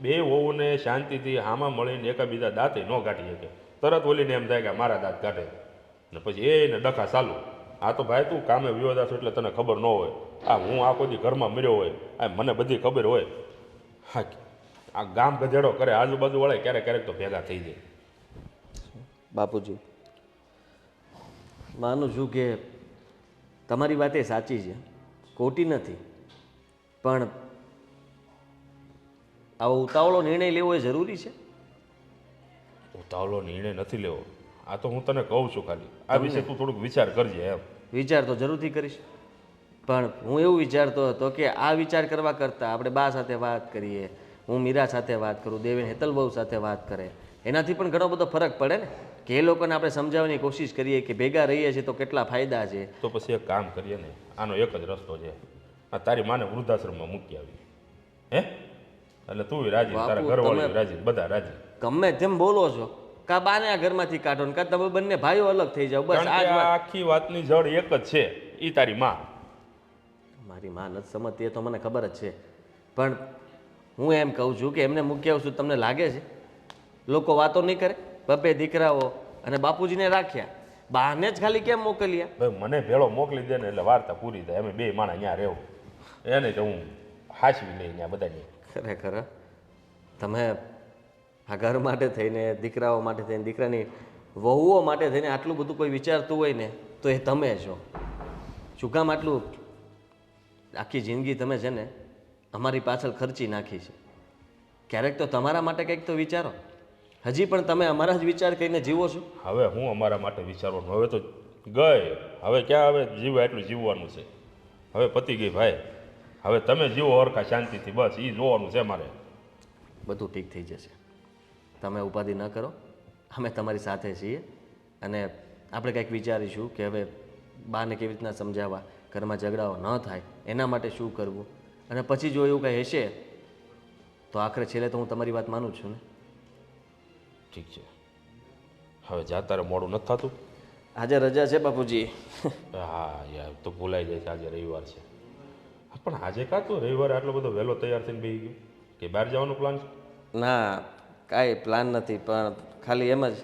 બે વહુને શાંતિથી આમાં મળીને એકાબીજા દાંતે ન કાઢી શકે, તરત ઓલીને એમ થાય કે મારા દાંત કાઢે ને પછી એને ડખા ચાલુ. આ તો ભાઈ તું કામે વિરોધાશ એટલે તને ખબર ન હોય. આ હું આખો દી ઘરમાં મર્યો હોય, આ મને બધી ખબર હોય. હા, આ ગામ ગધેડો કરે, આજુબાજુ વળે ક્યારેક ક્યારેક તો ભેગા થઈ જાય. બાપુજી, માનું છું કે તમારી વાત એ સાચી છે, ખોટી નથી, પણ આવો ઉતાવળો નિર્ણય લેવો એ જરૂરી છે? ઉતાવળો નિર્ણય નથી લેવો, આ તો હું તને કહું છું ખાલી. આ વિશે તું થોડુંક વિચાર કરજે એમ. વિચાર તો જરૂરથી કરીશ, પણ હું એવું વિચારતો હતો કે આ વિચાર કરવા કરતાં આપણે બા સાથે વાત કરીએ, હું મીરા સાથે વાત કરું, દેવેન હેતલબહુ સાથે વાત કરે, એનાથી પણ ઘણો બધો ફરક પડે ને, કે એ લોકોને આપણે સમજાવવાની કોશિશ કરીએ કે ભેગા રહીએ છીએ તો કેટલા ફાયદા છે. તો પછી એક કામ કરીએ ને, આનો એક જ રસ્તો છે, આ તારી માને વૃદ્ધાશ્રમમાં મૂકી આવી, હે? એટલે તું રાજી, તારા ઘરવાળી રાજી, બધા રાજી. ગમે તેમ બોલો છો, કા બાને આ ઘરમાંથી કાઢો ને કા તમે બંને ભાઈઓ અલગ થઈ જાઓ, બસ આ જ વાત. આખી વાતની જડ એક જ છે, ઈ તારી માં. મારી માં નથી સમજતી એ તો મને ખબર જ છે, પણ હું એમ કહું છું કે એમને મૂકી આવશું, તમને લાગે છે લોકો વાતો નહીં કરે? બબ્બે દીકરાઓ અને બાપુજીને રાખ્યા, બહાને જ ખાલી કેમ મોકલ્યા? ભાઈ મને ભેળો મોકલી દે ને એટલે વાર્તા પૂરી થાય. અમે બે માણસ ત્યાં રહેવું, એને તો હું હાચવી લઈ ત્યાં બધાને. ખરેખર તમે આ ઘર માટે થઈને, દીકરાઓ માટે થઈને, દીકરાની વહુઓ માટે થઈને આટલું બધું કોઈ વિચારતું હોય ને તો એ તમે છો. શું કામ આટલું આખી જિંદગી તમે છે ને અમારી પાછળ ખર્ચી નાખી છે? ક્યારેક તો તમારા માટે કંઈક તો વિચારો. હજી પણ તમે અમારા જ વિચાર કરીને જીવો છો. હવે હું અમારા માટે વિચારવાનું, હવે તો ગઈ, હવે ક્યાં હવે જીવવા એટલું જીવવાનું છે, હવે પતી ગઈ ભાઈ. હવે તમે જીવો હરખા શાંતિથી, બસ એ જોવાનું છે મારે. બધું ઠીક થઈ જશે, તમે ઉપાધિ ન કરો, અમે તમારી સાથે છીએ, અને આપણે કંઈક વિચારીશું કે હવે બાને કેવી રીતના સમજાવવા, ઘરમાં ઝઘડાઓ ન થાય એના માટે શું કરવું, અને પછી જો એવું કંઈ હશે તો આખરે છેલ્લે તો હું તમારી વાત માનું છું ને. ઠીક છે, હવે જા, તારે મોડું નથી થતું? આજે રજા છે બાપુજી. હા યાર, તો ભૂલાઈ જાય છે આજે રવિવાર છે. પણ આજે કાં તું રવિવારે આટલો બધો વહેલો તૈયાર થઈને બેસી ગયો કે બહાર જવાનો પ્લાન છે? ના, કાંઈ પ્લાન નથી, પણ ખાલી એમ જ.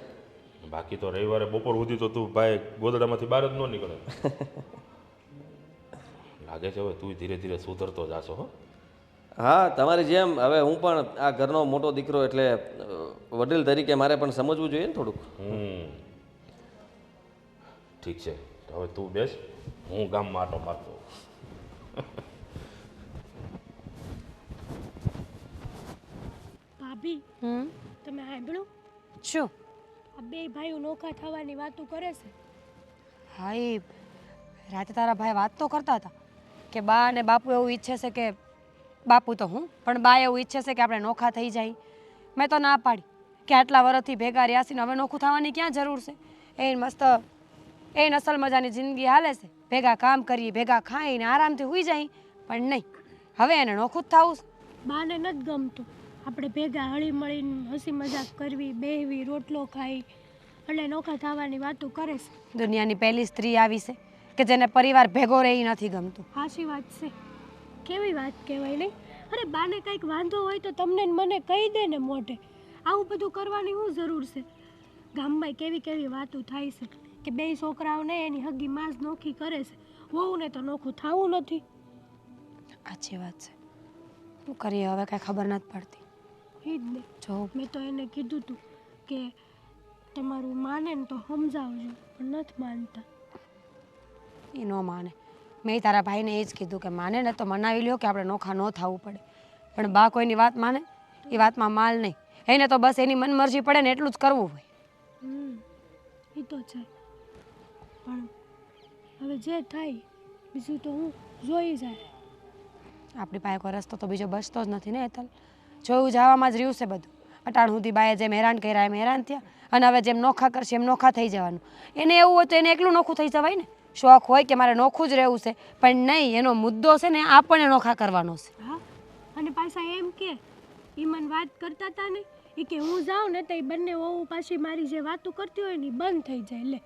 બાકી તો રવિવારે બપોર સુધી તો તું ભાઈ ગોદડામાંથી બહાર જ ન નીકળે. લાગે છે હવે તું ધીરે ધીરે સુધરતો જાશો. હો, હા, તમારી જેમ હવે હું પણ આ ઘરનો મોટો દીકરો એટલે વડીલ તરીકે મારે પણ સમજવું જોઈએ ને થોડુંક. ઠીક છે, હવે તું બેસ, હું ગામમાં આટો મારતો. ભાભી, તમે સાંભળ્યું? શું? આ બે ભાઈઓ નોખા થવાની વાતો કરે છે. હા, એ રાતે તારા ભાઈ વાત તો કરતા હતા કે બા અને બાપુ એવું ઈચ્છે છે કે, બાપુ તો હું પણ બા એવું ઈચ્છે છે કે આપણે નોખા થઈ જાય. મેં તો ના પાડી કે આટલા વર્ષથી ભેગા રહ્યા છીએ, હવે નોખું થવાની ક્યાં જરૂર છે? એ મસ્ત એ નસલ મજાની જિંદગી હાલે છે, ભેગા કામ કરીએ, ભેગા ખાઈને આરામથી સૂઈ જાય. પણ નહીં, હવે એને નોખું જ થવું. બાને નથી ગમતું આપણે ભેગા હળી મળીને હસી મજાક કરવી, બેહવી, રોટલો ખાઈ, એટલે નોખા થવાની વાતો કરે છે. દુનિયાની પહેલી સ્ત્રી આવી છે કે જેને પરિવાર ભેગો રહે ઈ નથી ગમતું. હાચી વાત છે. કેવી વાત કહેવાય નહીં. અરે બાને કંઈક વાંધો હોય તો તમને ને મને કહી દે ને મોઢે. આવું બધું કરવાની શું જરૂર છે? ગામમાં કેવી કેવી વાતો થાય છે કે બે છોકરાઓને એની હગી માસ નોખી કરે છે, વહુને તો નોખું થવું નથી. સાચી વાત છે. શું કરીએ હવે કાંઈ ખબર નથી પડતી. એ જ ને. જો મેં તો એને કીધું હતું કે તમારું માને ને તો સમજાવજો, પણ નથી માનતા. એ ન માને. મેં તારા ભાઈને એ જ કીધું કે માને ને તો મનાવી લ્યો કે આપણે નોખા ન થવું પડે, પણ બા કોઈની વાત માને? એ વાતમાં માલ નહીં. એને તો બસ એની મનમરજી પડે ને એટલું જ કરવું હોય. એ તો છે, પણ હવે જે થાય બીજું તો હું જોઈ જાય. આપણી પાસે કોઈ રસ્તો તો બીજો બચતો જ નથી ને હેતલ. જોયું જવામાં જ રહ્યું છે બધું. અટાણ સુધી બાએ જેમ હેરાન કર્યા એમ હેરાન થયા, અને હવે જેમ નોખા કરશે એમ નોખા થઈ જવાનું. એને એવું હોય તો એને એકલું નોખું થઈ જવાય ને. શોખ હોય કે મારે નોખું જ રહેવું છે, પણ નહીં, એનો મુદ્દો છે ને આપણને નોખા કરવાનો છે. હા, અને પાછા એમ કે એ મને વાત કરતા હતા ને એ કે હું જાઉં ને તો એ બંને વહુ પાછી મારી જે વાતો કરતી હોય ને એ બંધ થઈ જાય. લે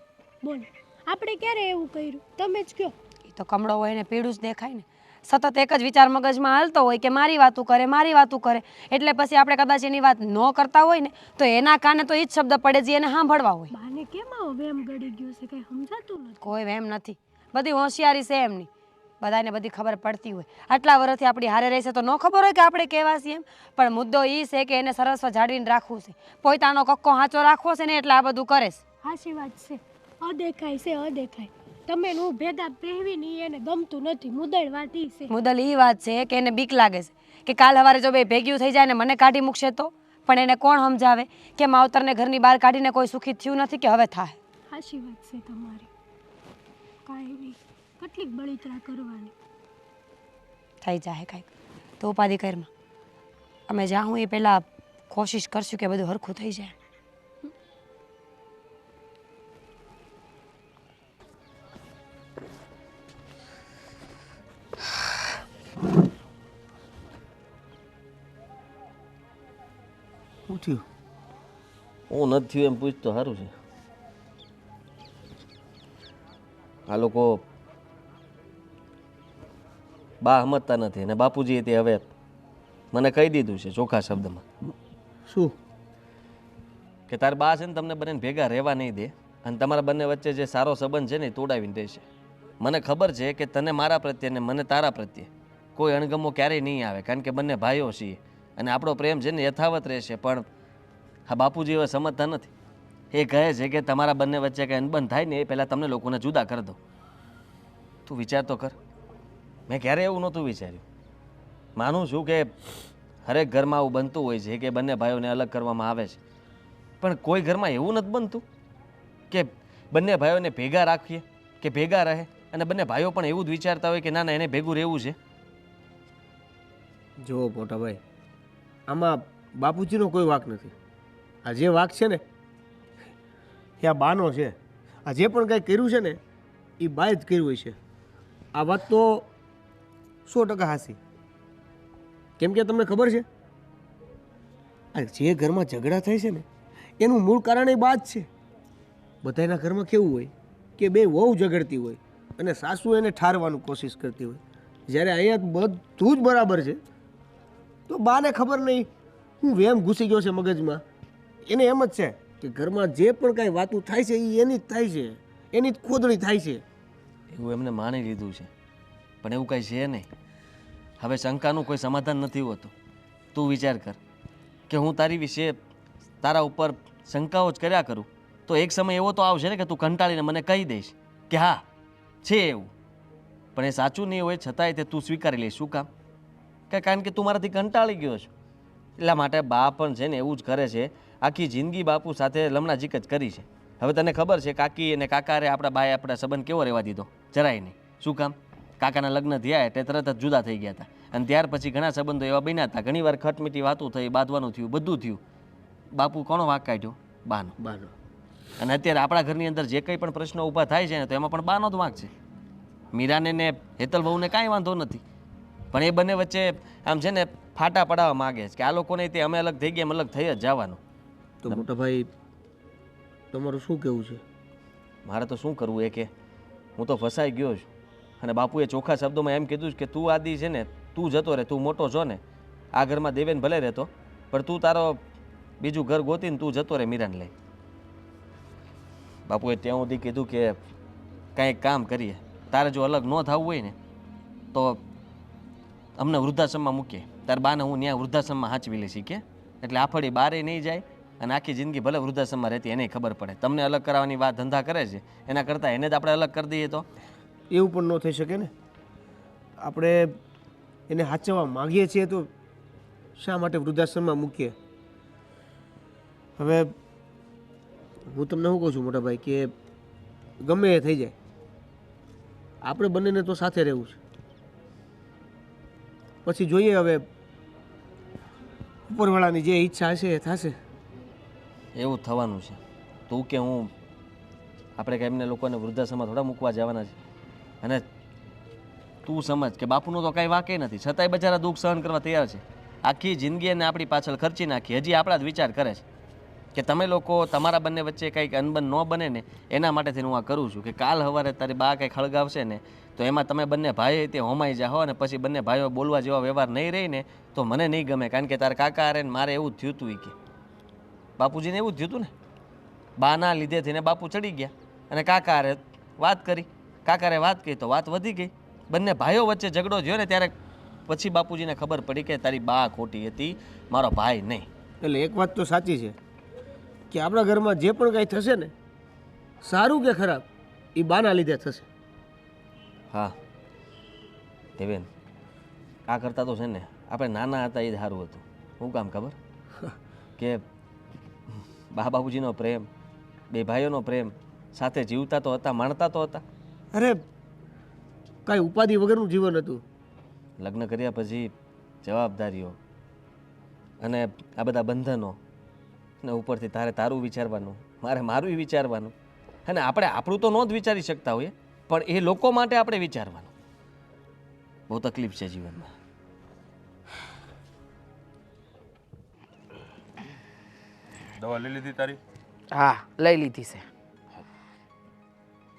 બોલો, આપણે ક્યારે એવું કર્યું? તમે જ કહો. એ તો કમળો હોય ને પીળું જ દેખાય ને. સતત એક જ વિચાર મગજમાં હાલતો હોય કે મારી વાતું કરે, એટલે પછી આપણે કદાચ એની વાત ન કરતા હોય ને તો એના કાને તો એ જ શબ્દ પડે જે એને સાંભળવા હોય. બાને કેમ આવો વેમ ગળી ગયો છે, કઈ સમજાતું નથી. કોઈ વેમ નથી, બધી હોશિયારી છે એમની. બધાને બધી ખબર પડતી હોય. આટલા વર્ષથી આપણી હારે રહેશે તો ન ખબર હોય કે આપણે કેવા છીએ એમ. પણ મુદ્દો એ છે કે એને સરસ્વ જાળવીને રાખવું છે, પોતાનો કક્કો હાચો રાખવો છે ને એટલે આ બધું કરે છે. હાચી વાત છે. અદેખાય છે, અદેખાય. તમે હું ભેગા પહેવી ને એને ગમતું નથી. મુદળ વાત ઈ છે. મુદ્દલ એ વાત છે કે એને બીક લાગે છે કે કાલ સવારે જો બે ભેગ્યું થઈ જાય ને મને કાઢી મૂકશે તો. પણ એને કોણ સમજાવે કે માવતરને ઘરની બહાર કાઢીને કોઈ સુખી થયું નથી કે હવે થાય. હાચી વાત છે તમારી. કાંઈ નહીં, કેટલીક બળિતરા કરવાની. થઈ જાય કાંઈક તો ઉપાધિ કરમાં. અમે જ્યાં હું એ પહેલાં કોશિશ કરશું કે બધું હરખું થઈ જાય. શું થયું? હું નથી થયું એમ પૂછતો સારું છે. આ લોકો બા સમજતા નથી અને બાપુજીએ તે હવે મને કહી દીધું છે ચોખ્ખા શબ્દમાં. શું? કે તાર બા છે ને તમને બંને ભેગા રહેવા નહીં દે અને તમારા બંને વચ્ચે જે સારો સંબંધ છે ને એ તોડાવીને દેશે. મને ખબર છે કે તને મારા પ્રત્યે ને મને તારા પ્રત્યે કોઈ અણગમો ક્યારેય નહીં આવે, કારણ કે બંને ભાઈઓ છીએ અને આપણો પ્રેમ છે ને યથાવત રહેશે. પણ હા, બાપુજી હવે સમજતા નથી. એ કહે છે કે તમારા બંને વચ્ચે કંઈ અનબન થાય ને એ પહેલાં તમને લોકોને જુદા કરી દો. તું વિચાર તો કર. મેં ક્યારેય એવું નહોતું વિચાર્યું. માનું છું કે હરેક ઘરમાં આવું બનતું હોય છે કે બંને ભાઈઓને અલગ કરવામાં આવે છે, પણ કોઈ ઘરમાં એવું નથી બનતું કે બંને ભાઈઓને ભેગા રાખીએ કે ભેગા રહે અને બંને ભાઈઓ પણ એવું જ વિચારતા હોય કે ના ના એને ભેગું રહેવું છે. જુઓ મોટા ભાઈ, આમાં બાપુજીનો કોઈ વાંક નથી. આ જે વાંક છે ને એ આ બાનો છે. આ જે પણ કાંઈ કર્યું છે ને એ બાએ જ કર્યું હોય છે. આ વાત તો 100% હાચી. કેમ કે તમને ખબર છે આ જે ઘરમાં ઝઘડા થાય છે ને એનું મૂળ કારણ એ બા જ છે. બધાના ઘરમાં કેવું હોય કે બે વહુ ઝઘડતી હોય અને સાસુ એને ઠારવાનું કોશિશ કરતી હોય. જ્યારે અહીંયા બધું જ બરાબર છે તો બાને ખબર નહીં હું વેમ ઘૂસી ગયો છે મગજમાં. એને એમ જ છે કે ઘરમાં જે પણ કાંઈ વાતું થાય છે એ એની જ થાય છે, એની જ ખોદણી થાય છે. એવું એમને માની લીધું છે, પણ એવું કાંઈ છે નહીં. હવે શંકાનું કોઈ સમાધાન નથી હોતું. તું વિચાર કર કે હું તારી વિશે તારા ઉપર શંકાઓ જ કર્યા કરું તો એક સમય એવો તો આવશે ને કે તું કંટાળીને મને કહી દઈશ કે હા છે એવું, પણ એ સાચું નહીં હોય છતાંય તે તું સ્વીકારી લઈશ. શું કામ? કારણ કે તું મારાથી કંટાળી ગયો છો. એટલા માટે બા પણ છે ને એવું જ કરે છે. આખી જિંદગી બાપુ સાથે લમણાજીક જ કરી છે. હવે તને ખબર છે કાકી અને કાકારે આપણા બાએ આપણા સંબંધ કેવો રહેવા દીધો? જરાય નહીં. શું કામ? કાકાના લગ્ન થયા એટલે તરત જ જુદા થઈ ગયા હતા અને ત્યાર પછી ઘણા સંબંધો એવા બન્યા હતા. ઘણીવાર ખટમીટી વાતું થઈ, બાંધવાનું થયું, બધું થયું. બાપુ કોનો વાંક કાઢ્યો? બાનો. બાનો. અને અત્યારે આપણા ઘરની અંદર જે કંઈ પણ પ્રશ્નો ઊભા થાય છે ને તો એમાં પણ બાનો જ વાંક છે. મીરાને ને હેતલ બહુને કાંઈ વાંધો નથી, પણ એ બંને વચ્ચે આમ છે ને ફાટા પડાવવા માગે છે કે આ લોકોને તે અમે અલગ થઈ ગયા, એમ અલગ થઈ જ જવાનું. તો મોટા ભાઈ તમારું શું કહેવું છે? મારે તો શું કરવું એ કે હું તો ફસાઈ ગયો છું. અને બાપુએ ચોખ્ખા શબ્દોમાં એમ કીધું છે કે તું આદિ છે ને તું જતો રહે, તું મોટો છો ને, આ ઘરમાં દેવેન ભલે રહેતો પણ તું તારો બીજું ઘર ગોતીને તું જતો રહે મીરાને લઈ. બાપુએ ત્યાં સુધી કીધું કે કાંઈક કામ કરીએ, તારે જો અલગ ન થવું હોય ને તો અમને વૃદ્ધાશ્રમમાં મૂકીએ, તાર બાને હું ત્યાં વૃદ્ધાશ્રમમાં હાંચવી લઈશ કે એટલે આફડી બારે નહીં જાય અને આખી જિંદગી ભલે વૃદ્ધાશ્રમમાં રહેતી એને ખબર પડે. તમને અલગ કરાવવાની વાત ધંધા કરે છે એના કરતાં એને જ આપણે અલગ કરી દઈએ તો એવું પણ ન થઈ શકે ને. આપણે એને હાચવવા માગીએ છીએ તો શા માટે વૃદ્ધાશ્રમમાં મૂકીએ? હવે હું તમને શું કહું છું મોટા ભાઈ કે ગમે એ થઈ જાય આપણે બંનેને તો સાથે રહેવું છે. પછી જોઈએ હવે ઉપરવાળાની જે ઈચ્છા હશે એ થશે. એવું જ થવાનું છે. તું કે હું આપણે કે એમને લોકોને વૃદ્ધાશ્રમમાં થોડા મૂકવા જવાના છે. અને તું સમજ કે બાપુનો તો કાંઈ વાંકે નથી, છતાંય બચારા દુઃખ સહન કરવા તૈયાર છે. આખી જિંદગી એને આપણી પાછળ ખર્ચી નાખી, હજી આપણા જ વિચાર કરે છે કે તમે લોકો તમારા બંને વચ્ચે કંઈક અનબન ન બને ને એના માટેથી હું આ કરું છું કે કાલ સવારે તારી બા કંઈક ખળગાવશે ને તો એમાં તમે બંને ભાઈ તે હોમાઈ જાઓ અને પછી બંને ભાઈઓ બોલવા જેવા વ્યવહાર નહીં રહી ને તો મને નહીં ગમે. કારણ કે તારા કાકા અરે મારે એવું જ થયું હતું એ કે બાપુજીને એવું જ થયું હતું ને, બાના લીધેથી ને બાપુ ચડી ગયા અને કાકા અરે વાત કરી, કાકારે વાત કરી તો વાત વધી ગઈ, બંને ભાઈઓ વચ્ચે ઝઘડો થયો ને ત્યારે પછી બાપુજીને ખબર પડી કે તારી બા ખોટી હતી, મારો ભાઈ નહીં. એટલે એક વાત તો સાચી છે કે આપણા ઘરમાં જે પણ કાંઈ થશે ને સારું કે ખરાબ એ બાના લીધે થશે. હા દેવેન, આ કરતાં તો છે ને આપણે નાના હતા એ જ સારું હતું. શું કામ ખબર કે બા બાપુજીનો પ્રેમ, બે ભાઈઓનો પ્રેમ, સાથે જીવતા તો હતા, માણતા તો હતા. અરે કાંઈ ઉપાધિ વગરનું જીવન હતું. લગ્ન કર્યા પછી જવાબદારીઓ અને આ બધા બંધનો ને ઉપરથી તારે તારું વિચારવાનું, મારે મારું વિચારવાનું અને આપણે આપણું તો ન જ વિચારી શકતા હોઈએ પણ એ લોકો માટે આપણે વિચારવાનું. બહુ તકલીફ છે જીવનમાં. દવા લઈ લીધી તારી? હા લઈ લીધી છે.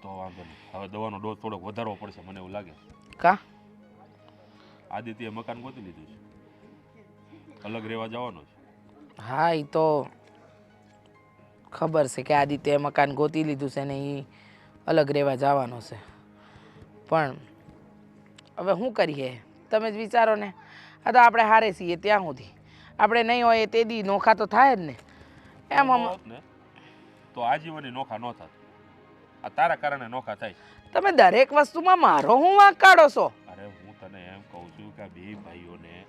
તો વાંધો નહીં, હવે દવાનો ડોઝ થોડોક વધારવો પડશે મને એવું લાગે. કા આદિત્યએ મકાન ગોતી લીધું છે, અલગ રહેવા જવાનો છે. હા એ તો ખબર છે કે આદિત્યએ મકાન ગોતી લીધું છે ને એ અલગ રહેવા જવાનો છે. પણ હવે શું કરીએ તમે જ વિચારો ને. આ તો આપણે હારે છીએ ત્યાં સુધી, આપણે નહીં હોય તે દી નોખા તો થાય જ ને. એમ હોત ને તો આજીવન નોખા ન થાત. આ તારા કારણે નોખા થાય. તમે દરેક વસ્તુમાં મારો હું વાંક કાઢો છો. અરે હું તને એમ કહું છું કે આ બે ભાઈઓને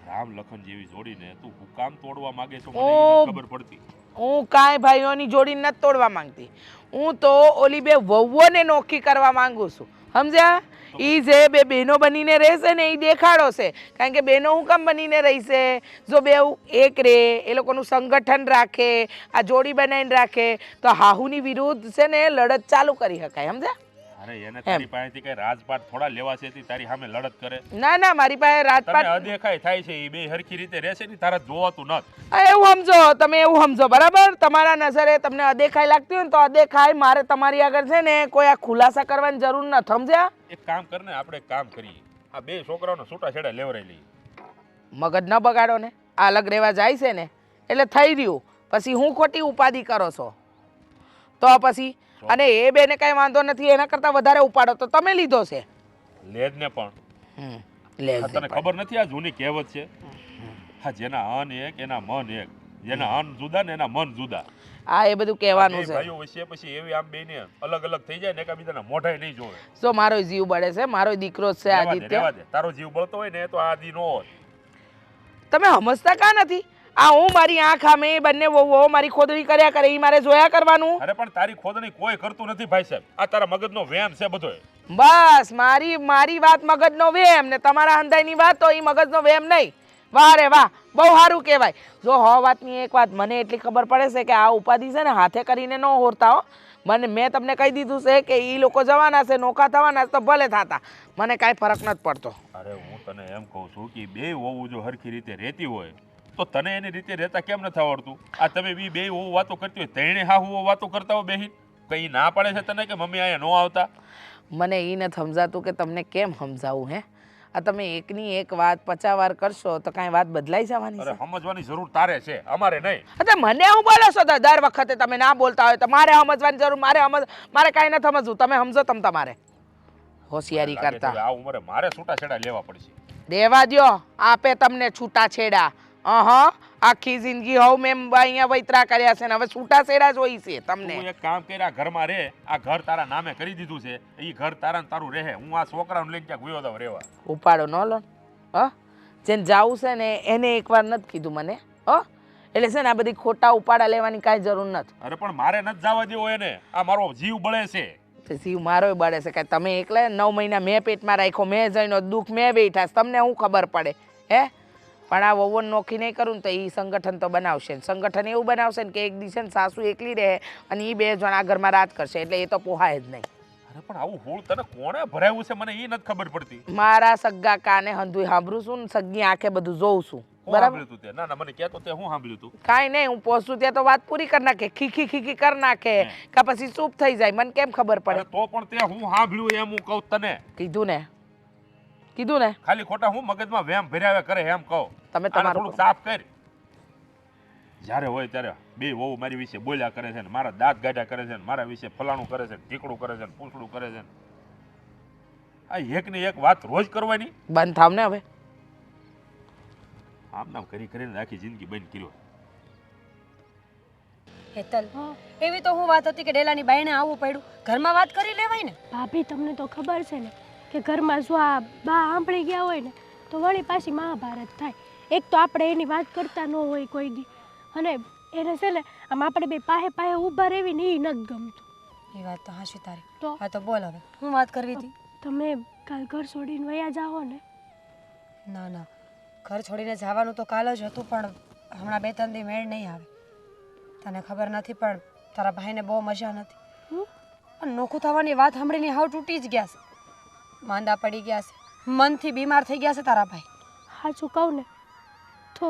રામ લખન જેવી જોડીને તું હું કામ તોડવા માંગે છો મને એ નથી ખબર પડતી. હું કાંઈ ભાઈઓની જોડી નથી તોડવા માંગતી, હું તો ઓલી બે વહુઓને નોખી કરવા માંગુ છું. સમજ્યા? એ જે બે બહેનો બનીને રહેશે ને એ દેખાડો છે. કારણ કે બહેનો હું કામ બનીને રહીશે? જો બે એક રે, એ લોકોનું સંગઠન રાખે, આ જોડી બનાવીને રાખે તો હાહુની વિરુદ્ધ છે ને લડત ચાલુ કરી શકાય. સમજ્યા? અરે એને તારી પાસેથી કઈ રાજપાટ થોડા લેવા છે તારી સામે લડત કરે? ના ના, મારી પાસે તને રાજપાટ અદેખાય થાય છે એ બે હરખી રીતે રહેશે ને તારા જોવાતું નથી. એવું સમજો તમે, એવું સમજો બરાબર. તમારા નજરે તમને અદેખાઈ લાગતી હોય ને તો અદેખાય. મારે તમારી આગળ છે ને કોઈ આ ખુલાસા કરવાની જરૂર નથી. સમજ્યા? એક કામ કરને, આપણે એક કામ કરીએ, આ બે છોકરાઓને છૂટા છેડા લેવરાઈ લઈએ. મગજ ન બગાડો ને. આ અલગ રહેવા જાય છે ને એટલે થઈ રહ્યું, પછી હું ખોટી ઉપાધિ કરો છો તો પછી. અને એ બેને કઈ વાંધો નથી, એના કરતા વધારે ઉપાડો તો તમે લીધો છે. લેજ ને પણ તને ખબર નથી આ જૂની કહેવત છે, હા જેના અન એક એના મન એક, જેના અન જુદા ને એના મન જુદા. હા એ બધું કહેવાનું છે. ભાઈઓ વચ્ચે પછી એવી આમ બેને અલગ અલગ થઈ જાય ને એકાબીજાના મોઢાય નહીં જોવે. જો મારો જીવ બળે છે, મારો દીકરો છે આદિત્ય. રહેવા દે, તારો જીવ બળતો હોય ને તો આદિ નો હોય. તમે સમજતા કા નથી? આ હું મારી આંખ સામે બંને વહુઓ મારી ખોદણી કર્યા કરે એ મારે જોયા કરવાનું. અરે પણ તારી ખોદણી કોઈ કરતું નથી ભાઈ સાહેબ, આ તારા મગજનો વ્યાયામ છે બધો. બસ મારી વાત મગજનો વેમ ને તમારા હંધાઈની વાત તો એ મગજનો વેમ નહીં. વાહ રે વાહ, બહુ સારું કહેવાય. જો હો વાતની એક વાત મને એટલી ખબર પડે છે કે આ ઉપાધિ છે ને હાથે કરીને ન હોરતા હો. મેં તમને કહી દીધું છે કે એ લોકો જવાના છે, નોખા થવાના તો ભલે થતા, મને કાંઈ ફરક નથી પડતો. અરે હું તને એમ કહું છું કે બે વહુ જો હરખી રીતે રહેતી હોય તો તને એની રીતે રહેતા કેમ નથી આવડતું? આ તમે બે વહુ વાતો કરતી હોય, તેણે હા હું વાતો કરતા હોય બેહી, કઈ ના પાડે છે તને કે મમ્મી અહીંયા ન આવતા? મને એ નથી સમજાતું કે તમને કેમ સમજાવું હે? આ તમે એકની એક વાત 50 વાર કરશો તો કાંઈ વાત બદલાઈ જવાની અરે છે? સમજવાની જરૂર તારે છે, અમારે નહીં. અરે મને હું બોલો છો તો દર વખતે તમે ના બોલતા હોય તો મારે સમજવાની જરૂર, મારે કાંઈ નથી સમજવું. તમે સમજો તમારે હોશિયારી લાગે છે કરતા. હવે આ ઉંમરે મારે છૂટાછેડા લેવા પડશે. દેવા દ્યો, આપે તમને છૂટાછેડા. આખી જિંદગી હોવ મેં અહીંયા વૈતરા કર્યા છે ને હવે છૂટાછેડા જ હોય છે તું તમને. એક કામ કરી, આ ઘરમાં રહે. આ ઘર તારા નામે કરી દીધું છે, એ ઘર તારા ને તારું રહે. હું આ છોકરાને લઈને ક્યાંક ગયો દઉં રહેવા. ઉપાડો ન લો. જેને જાવું છે ને એને એકવાર નથી કીધું મને. એટલે છે ને આ બધી ખોટા ઉપાડા લેવાની કાંઈ જરૂર નથી. અરે પણ મારે નથી જવા દેવો એને. આ મારો જીવ બળે છે. તે શિવ મારોય બળે છે કે તમે એકલા 9 મહિના મેં પેટમાં રાખ્યો, મેં જઈનો દુઃખ મેં બેઠા, તમને શું ખબર પડે હે? પણ આ વહુને નોખી નહીં કરું ને તો એ સંગઠન તો બનાવશે. સંગઠન એવું બનાવશે ને કે એક દિવસે સાસુ એકલી રહે અને એ 2 જણ આ ઘરમાં રાજ કરશે, એટલે એ તો પોહાય જ નહીં. અરે પણ આવું હોળ તને કોણે ભરાયું છે મને એ નથી ખબર પડતી. મારા સગ્ગા કાને હંધુય સાંભળું છું ને સગ્ગી આંખે બધું જોઉં છું. શું બરાબર? સાંભળ્યું તું તે? ના ના મને કહેતો તે હું સાંભળ્યું તું? કાંઈ નહીં, હું પહોંચું ત્યાં તો વાત પૂરી કરી નાખે, ખીખી ખીખી કરી નાખે કે પછી ચૂપ થઈ જાય. મને કેમ ખબર અરે પડે? તો પણ તે હું સાંભળ્યું એમ હું કહું તને. કીધું ને ખાલી ખોટા હું મગજમાં વેમ ભર્યા કરે એમ કહું. તમે આને તમારું થોડુંક સાફ કર. જ્યારે હોય ત્યારે બે વહુ મારી વિશે બોલ્યા કરે છે ને મારા દાંત ગાઢ્યા કરે છે ને મારા વિશે ફલાણું કરે છે, ઢીકડું કરે છે, પૂછડું કરે છે. આ એકની એક વાત રોજ કરવાની. બંધ થાવ ને હવે. આમ નામ કરી કરીને આખી જિંદગી બંધ કર્યો. હેતલ, એવી તો હું વાત હતી કે ડેલાની બાઈને આવવું પડ્યું. ઘરમાં વાત કરી લેવાય ને. ભાભી તમને તો ખબર છે ને કે ઘરમાં જો આ બા સાંભળી ગયા હોય ને તો વળી પાછી મહાભારત થાય. એક તો આપણે એની વાત કરતા ન હોય કોઈ દી, અને એને છે ને આમ આપણે બે પાહે પાહે ઊભા રહેવી ને એ નથી ગમતું. એ વાત તો હાશી તારી. તો હા તો બોલ હવે, હું વાત કરવી હતી? તમે કાલ ઘર છોડીને વયા જાઓ ને. ના ના, ઘર છોડીને જવાનું તો કાલ જ હતું, પણ હમણાં 2-3 દી મેળ નહીં આવે. તને ખબર નથી પણ તારા ભાઈને બહુ મજા નથી. અને નોખું થવાની વાત સાંભળીને હાવ તૂટી જ ગયા છે. માંદા પડી ગયા છે, મનથી બીમાર થઈ ગયા છે તારા ભાઈ. સાચું કહું ને તો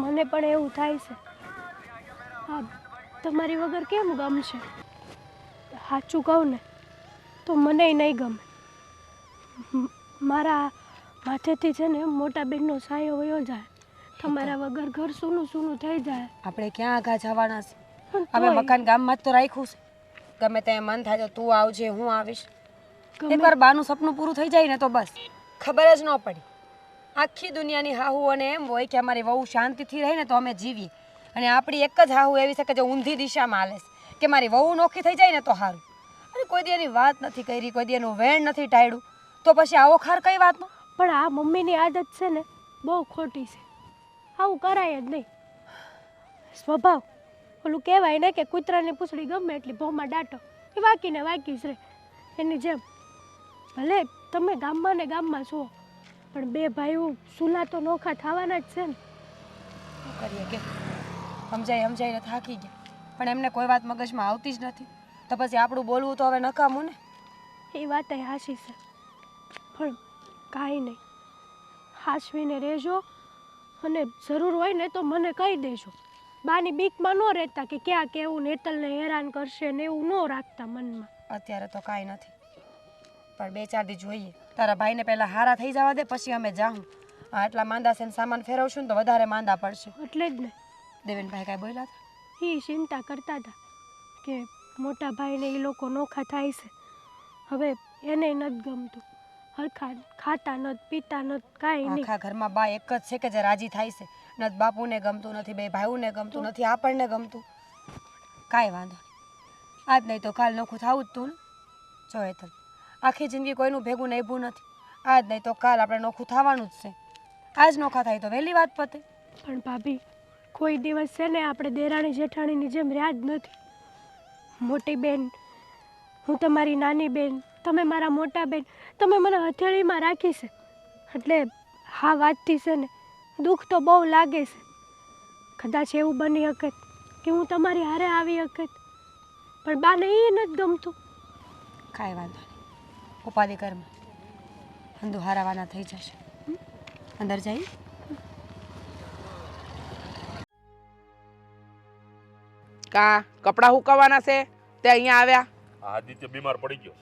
મને પણ એવું થાય છે. હા, તમારી વગર કેમ ગમશે? સાચું કહું ને તો મને નહીં ગમે. મારા માથેથી છે ને મોટા બેનનો સાયો વયો જાય. તમારા વગર ઘર સૂનું સૂનું થઈ જાય. આપણે ક્યાં આગા જવાના છે? પણ હવે તોય મકાન ગામમાં જ તો રાખ્યું છે. ગમે ત્યાં મન થાય તો તું આવજે, હું આવીશ. ગમે- એકવાર બાનું સપનું પૂરું થઈ જાય ને તો બસ ખબર જ ન પડી. આખી દુનિયાની હાહુઓને એમ હોય કે અમારી વહુ શાંતિથી રહે ને તો અમે જીવીએ, અને આપણી એક જ હાહુ એવી છે કે જે ઊંધી દિશામાં હાલે છે કે મારી વહુ નોખી થઈ જાય ને તો સારું. અને કોઈ દી એની વાત નથી કરી, કોઈ દી એનું વેણ નથી ટાળ્યું, તો પછી આવો ખાર કઈ વાતનો? પણ આ મમ્મીની આદત છે ને બહુ ખોટી છે. આવું કરાય જ નહીં. સ્વભાવ ઓલું કહેવાય ને કે કૂતરાની પૂંછડી ગમે એટલી ભોમાં દાટો, એ વાંકીને વાંકી જ રહે. એની જેમ ભલે તમે ગામમાં ને ગામમાં છો, પણ 2 ભાઈઓ સુલા તો નોખા થવાના જ છે ને. શું કરીએ કે સમજાઈને થાકી ગયા, પણ એમને કોઈ વાત મગજમાં આવતી જ નથી. તો પછી આપણું બોલવું તો હવે નકામું ને. એ વાત એ હાચી છે, પણ કાંઈ નહીં, હાચવીને રહેજો. અને જરૂર હોય ને તો મને કહી દેજો. બાની બીકમાં ન રહેતા કે ક્યાં કેવું નેતલને હેરાન કરશે ને એવું ન રાખતા મનમાં. અત્યારે તો કાંઈ નથી, પણ 2-4 દી જોઈએ. તારા ભાઈને પહેલાં હારા થઈ જવા દે, પછી અમે જાઉં. આટલા માંદા છે ને સામાન ફેરવશું ને તો વધારે માંદા પડશે. એટલે જ ને દેવેનભાઈ કાંઈ બોલ્યા હતા? એ ચિંતા કરતા હતા કે મોટા ભાઈને એ લોકો નોખા થાય છે. હવે એને નથી ગમતું, હરખા ખાતા નથી, પીતા નથી, કાંઈ નહીં. આખા ઘરમાં બા એક જ છે કે જે રાજી થાય છે. નથી બાપુને ગમતું, નથી 2 ભાઈઓને ગમતું, નથી આપણને ગમતું. કાંઈ વાંધો નહીં, આજ નહીં તો કાલ નોખું થવું જ તું ને. જો હેતલ, આખી જિંદગી કોઈનું ભેગું નહીભું નથી. આજ નહીં તો કાલ આપણે નોખું થવાનું જ છે. આજ નોખા થાય તો વહેલી વાત પતે. પણ ભાભી, કોઈ દિવસ છે ને આપણે દેરાણી જેઠાણીની જેમ રહ્યા જ નથી. મોટી બેન, હું તમારી નાની બેન, તમે મારા મોટા બેન, તમે મને હથેળીમાં રાખી છે. એટલે હા વાતથી છે ને દુઃખ તો બહુ લાગે છે. કદાચ એવું બની શકે કે હું તમારી હારે આવી શકે, પણ બાને એ નથી ગમતું. કાંઈ વાંધો નહીં, ઉપાધિ ઘરમાં હંધુ હારાવાના થઈ જશે. અંદર જઈ. કપડાં હુકવવાના છે તે અહીંયા આવ્યા. આ આદિત્ય બીમાર પડી ગયો.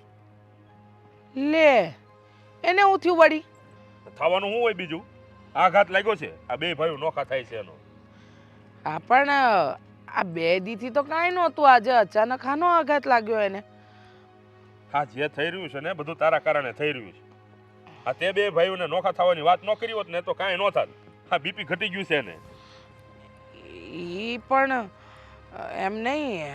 લે એને હું થયું વળી? થવાનું શું હોય બીજું? આઘાત લાગ્યો છે, આ બે ભાઈઓ નોખા થાય છે એનો. આ પણ આ 2 દીથી તો કાંઈ નહોતું, આજે અચાનક આનો આઘાત લાગ્યો એને. હા, જે થઈ રહ્યું છે ને બધું તારા કારણે થઈ રહ્યું છે. આ તે બે ભાઈઓને નોખા થવાની વાત ન કરી હોત ને તો કાંઈ ન થાત. હા, બીપી ઘટી ગયું છે એને. ઈ પણ એમ નહીં,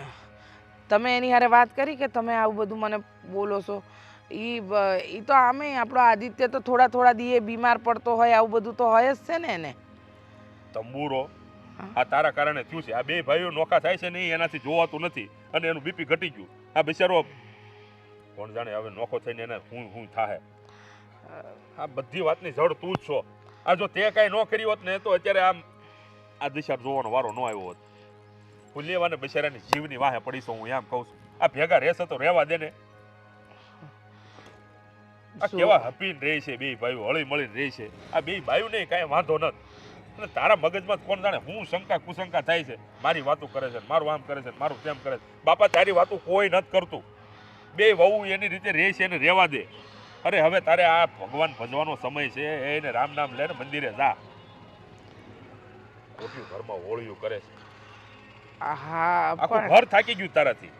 તમે એની હારે વાત કરી કે તમે આવું બધું મને બોલો છો? ઈ તો આમે આપણો આદિત્ય તો થોડા દીએ બીમાર પડતો હોય, આવું બધું તો હોય જ છે ને એને. તંબુરો, આ તારા કારણે થયું છે. આ બે ભાઈઓ નોખા થાય છે ને એનાથી જોવાતું નથી અને એનું બીપી ઘટી ગયું. આ બિચારો કોણ જાણે હવે નોખો થઈને એને હું થાય. આ બધી વાતની જડ તું જ છો. આ જો તે કાંઈ ન કરી હોત ને તો અત્યારે આ દિશા જોવાનો વારો ન આવ્યો હોત. હું લેવાને બિચારાની જીવની વાહે પડીશું, હું એમ કહું છું. આ ભેગા રહેશે તો રહેવા દે ને. આ કેવા હપીને રહે છે બે ભાઈઓ, હળી મળીને રહે છે. આ બે ભાઈઓ ને કાંઈ વાંધો નથી. અને તારા મગજમાં કોણ જાણે હું શંકા કુશંકા થાય છે. મારી વાતો કરે છે, મારું આમ કરે છે, મારું તેમ કરે છે. બાપા તારી વાતો કોઈ નથી કરતું. બે વહુ એની રીતે રહે છે એને રહેવા દે. અરે હવે તારે આ ભગવાન ભજવાનો સમય છે, એને રામ નામ લે ને મંદિરે જા. ખોટી ઘરમાં હોળિયું કરે છે. હા, આખું પણ ઘર થાકી ગયું તારાથી.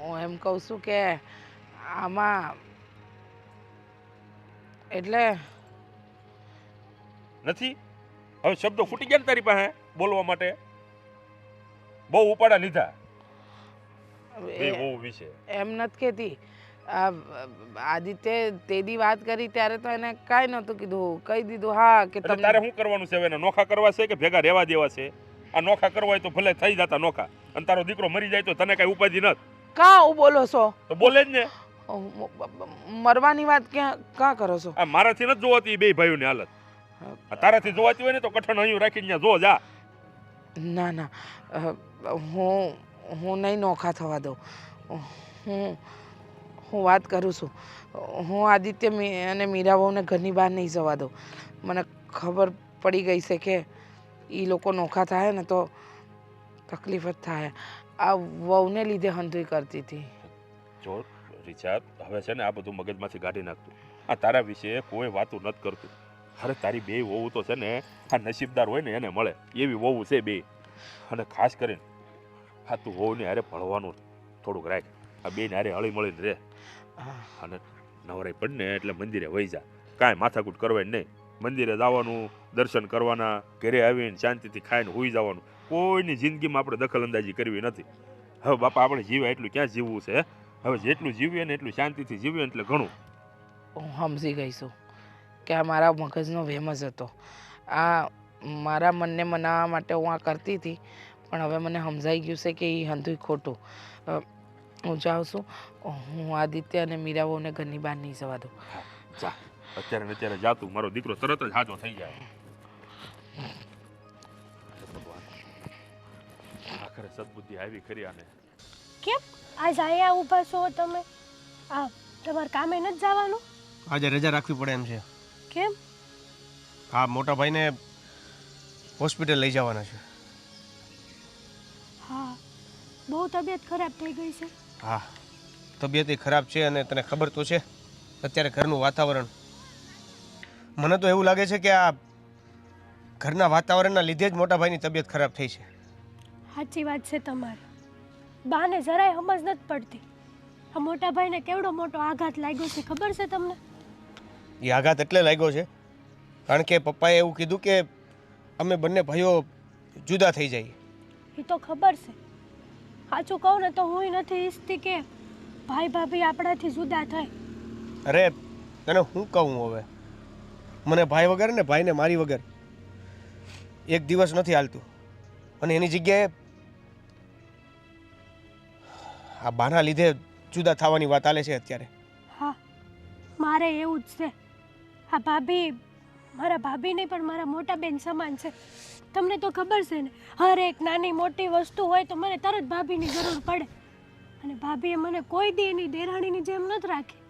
હું એમ કહું છું કે આમાં એટલે નથી હવે શબ્દો ફૂટી ગયા ને તારી પાસે બોલવા માટે? બહુ ઉપાડા લીધા બે બહુ વિશે. એમ નથી કહેતી. આદિત્ય તેદી વાત કરી ત્યારે તો એને કાંઈ નહોતું કીધું, કહી દીધું હા કે એટલે તારે શું કરવાનું છે? હવે નોખા કરવા છે કે ભેગા રહેવા દેવા છે? આ નોખા કરવા હોય તો ભલે થઈ જતા નોખા, અને તારો દીકરો મરી જાય તો તને કઈ ઉપાધિ નથી. કાં હું બોલો છો? તો બોલે જ ને. મરવાની વાત ક્યાં કરો છો? આ મારાથી નથી જોવાતી બે ભાઈઓની હાલત. આ તારાથી જોવાતી હોય ને તો કઠણ અહીં રાખીને ત્યાં જો જા. ના ના, હું નહીં નોખા થવા દઉં. હું વાત કરું છું. હું આદિત્ય અને મીરાબાઉને ઘરની બહાર નહીં જવા દઉં. મને ખબર પડી ગઈ છે કે એ લોકો નોખા થાય ને તો તકલીફ જ થાય. આ વહુને લીધે હંધુઈ કરતી હતી. જો રિચાર્ડ, હવે છે ને આ બધું મગજમાંથી કાઢી નાખતું. આ તારા વિશે કોઈ વાતું નથી કરતું. અરે તારી બે વહુ તો છે ને આ નસીબદાર હોય ને એને મળે એવી વહુ છે બે. અને ખાસ કરીને હા તું વહુને હારે ભણવાનું થોડુંક રાખ. આ બેને હારે હળી મળીને રહે. અને નવરાઈ પડ ને એટલે મંદિરે વહી જા. કાંઈ માથાકૂટ કરવાની નહીં. મંદિરે જવાનું, દર્શન કરવાના, ઘરે આવીને શાંતિથી ખાઈને હોઈ જવાનું. કોઈની જિંદગીમાં આપણે દખલ અંદાજી કરવી નથી. હવે બાપા આપણે જીવે એટલું ક્યાં જીવવું છે? હવે જેટલું જીવીએ ને એટલું શાંતિથી જીવીએ એટલે ઘણું. હું સમજી ગઈ છું કે આ મારા મગજનો વહેમ જ હતો. આ મારા મનને મનાવવા માટે હું આ કરતી હતી, પણ હવે મને સમજાઈ ગયું છે કે એ હંધુય ખોટું. હું જાઉં છું. હું આદિત્ય અને મીરાબાઉને ઘરની બહાર નહીં જવા દઉં. જા અત્યારે ને અત્યારે જાતું, મારો દીકરો તરત જ હાજો થઈ જાય. આખરે સદબુદ્ધિ આવી ખરી આને. કેમ આજ અહીંયા ઊભા છો તમે? આ તમારે કામે નથી જવાનું? આજે રજા રાખવી પડે એમ છે. કેમ? હા, મોટા ભાઈને હોસ્પિટલ લઈ જવાના છે. હા, બહુ તબિયત ખરાબ થઈ ગઈ છે. હા, તબિયત ખરાબ છે અને તને ખબર તો છે અત્યારે ઘરનું વાતાવરણ. મને તો એવું લાગે છે કે આ ઘરના વાતાવરણના લીધે જ મોટા ભાઈની તબિયત ખરાબ થઈ છે. સાચી વાત છે તમારી. બાને જરાય સમજ નથી પડતી. આ મોટા ભાઈને કેવડો મોટો આઘાત લાગ્યો છે ખબર છે તમને? એ આઘાત એટલે લાગ્યો છે કારણ કે પપ્પાએ એવું કીધું કે અમે બંને ભાઈઓ જુદા થઈ જઈએ. એ તો ખબર છે. સાચું કહું ને તો હું નથી ઈચ્છતી કે ભાઈ ભાભી આપણાથી જુદા થાય. અરે તને હું કહું હવે, મને ભાઈ વગર ને ભાઈને મારી વગર એક દિવસ નથી હાલતું. અને એની જગ્યાએ આ બાના લીધે જુદા થવાની વાત ચાલે છે અત્યારે. હા, મારે એવું જ છે. આ ભાભી મારા ભાભી નહીં પણ મારા મોટા બેન સમાન છે. તમને તો ખબર છે ને, હર એક નાની મોટી વસ્તુ હોય તો મને તરત ભાભીની જરૂર પડે. અને ભાભીએ મને કોઈ દી એની દેરાણીની જેમ નથી રાખી.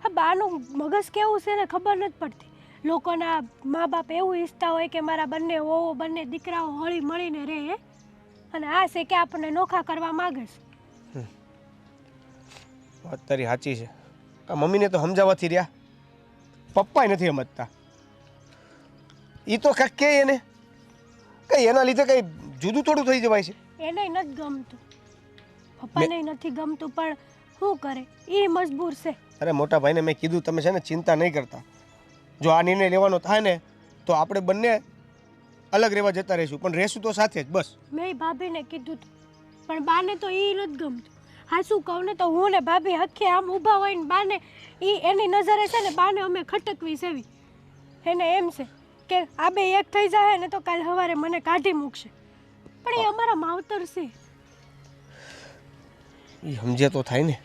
આ બાનું મગજ કેવું છે ને ખબર નથી પડતી. લોકોના મા બાપ એવું ઈચ્છતા હોય કે મારા બંને વહુઓ બંને દીકરાઓ હળી મળીને રહે, અને આ છે કે આપણને નોખા કરવા માગે છે. વાત તારી સાચી છે. આ મમ્મીને તો સમજાવવાથી રહ્યા, પપ્પાય નથી સમજતા. એ તો કાંઈક કે એને કંઈ એના લીધે કંઈ જુદું થોડું થઈ જવાય છે. એને નથી ગમતું, પપ્પાને નથી ગમતું, પણ શું કરે, એ મજબૂર છે. અરે મોટા ભાઈને મેં કીધું તમે છે ને ચિંતા નહીં કરતા. જો આ નિર્ણય લેવાનો થાય ને તો આપણે બંને અલગ રહેવા જતા રહીશું, પણ રહેશું તો સાથે જ બસ. મેં ભાભીને કીધું હતું, પણ બાને તો એ નથી ગમતું. હા શું કહું ને, તો હું ને ભાભી હખે આમ ઊભા હોય ને બાને એની નજરે છે ને બાને અમે ખટકવી સેવી. એને એમ છે કે આ બે એક થઈ જાય ને તો કાલ સવારે મને કાઢી મૂકશે, પણ એ અમારા માવતર છે. એ સમજે તો થાય ને.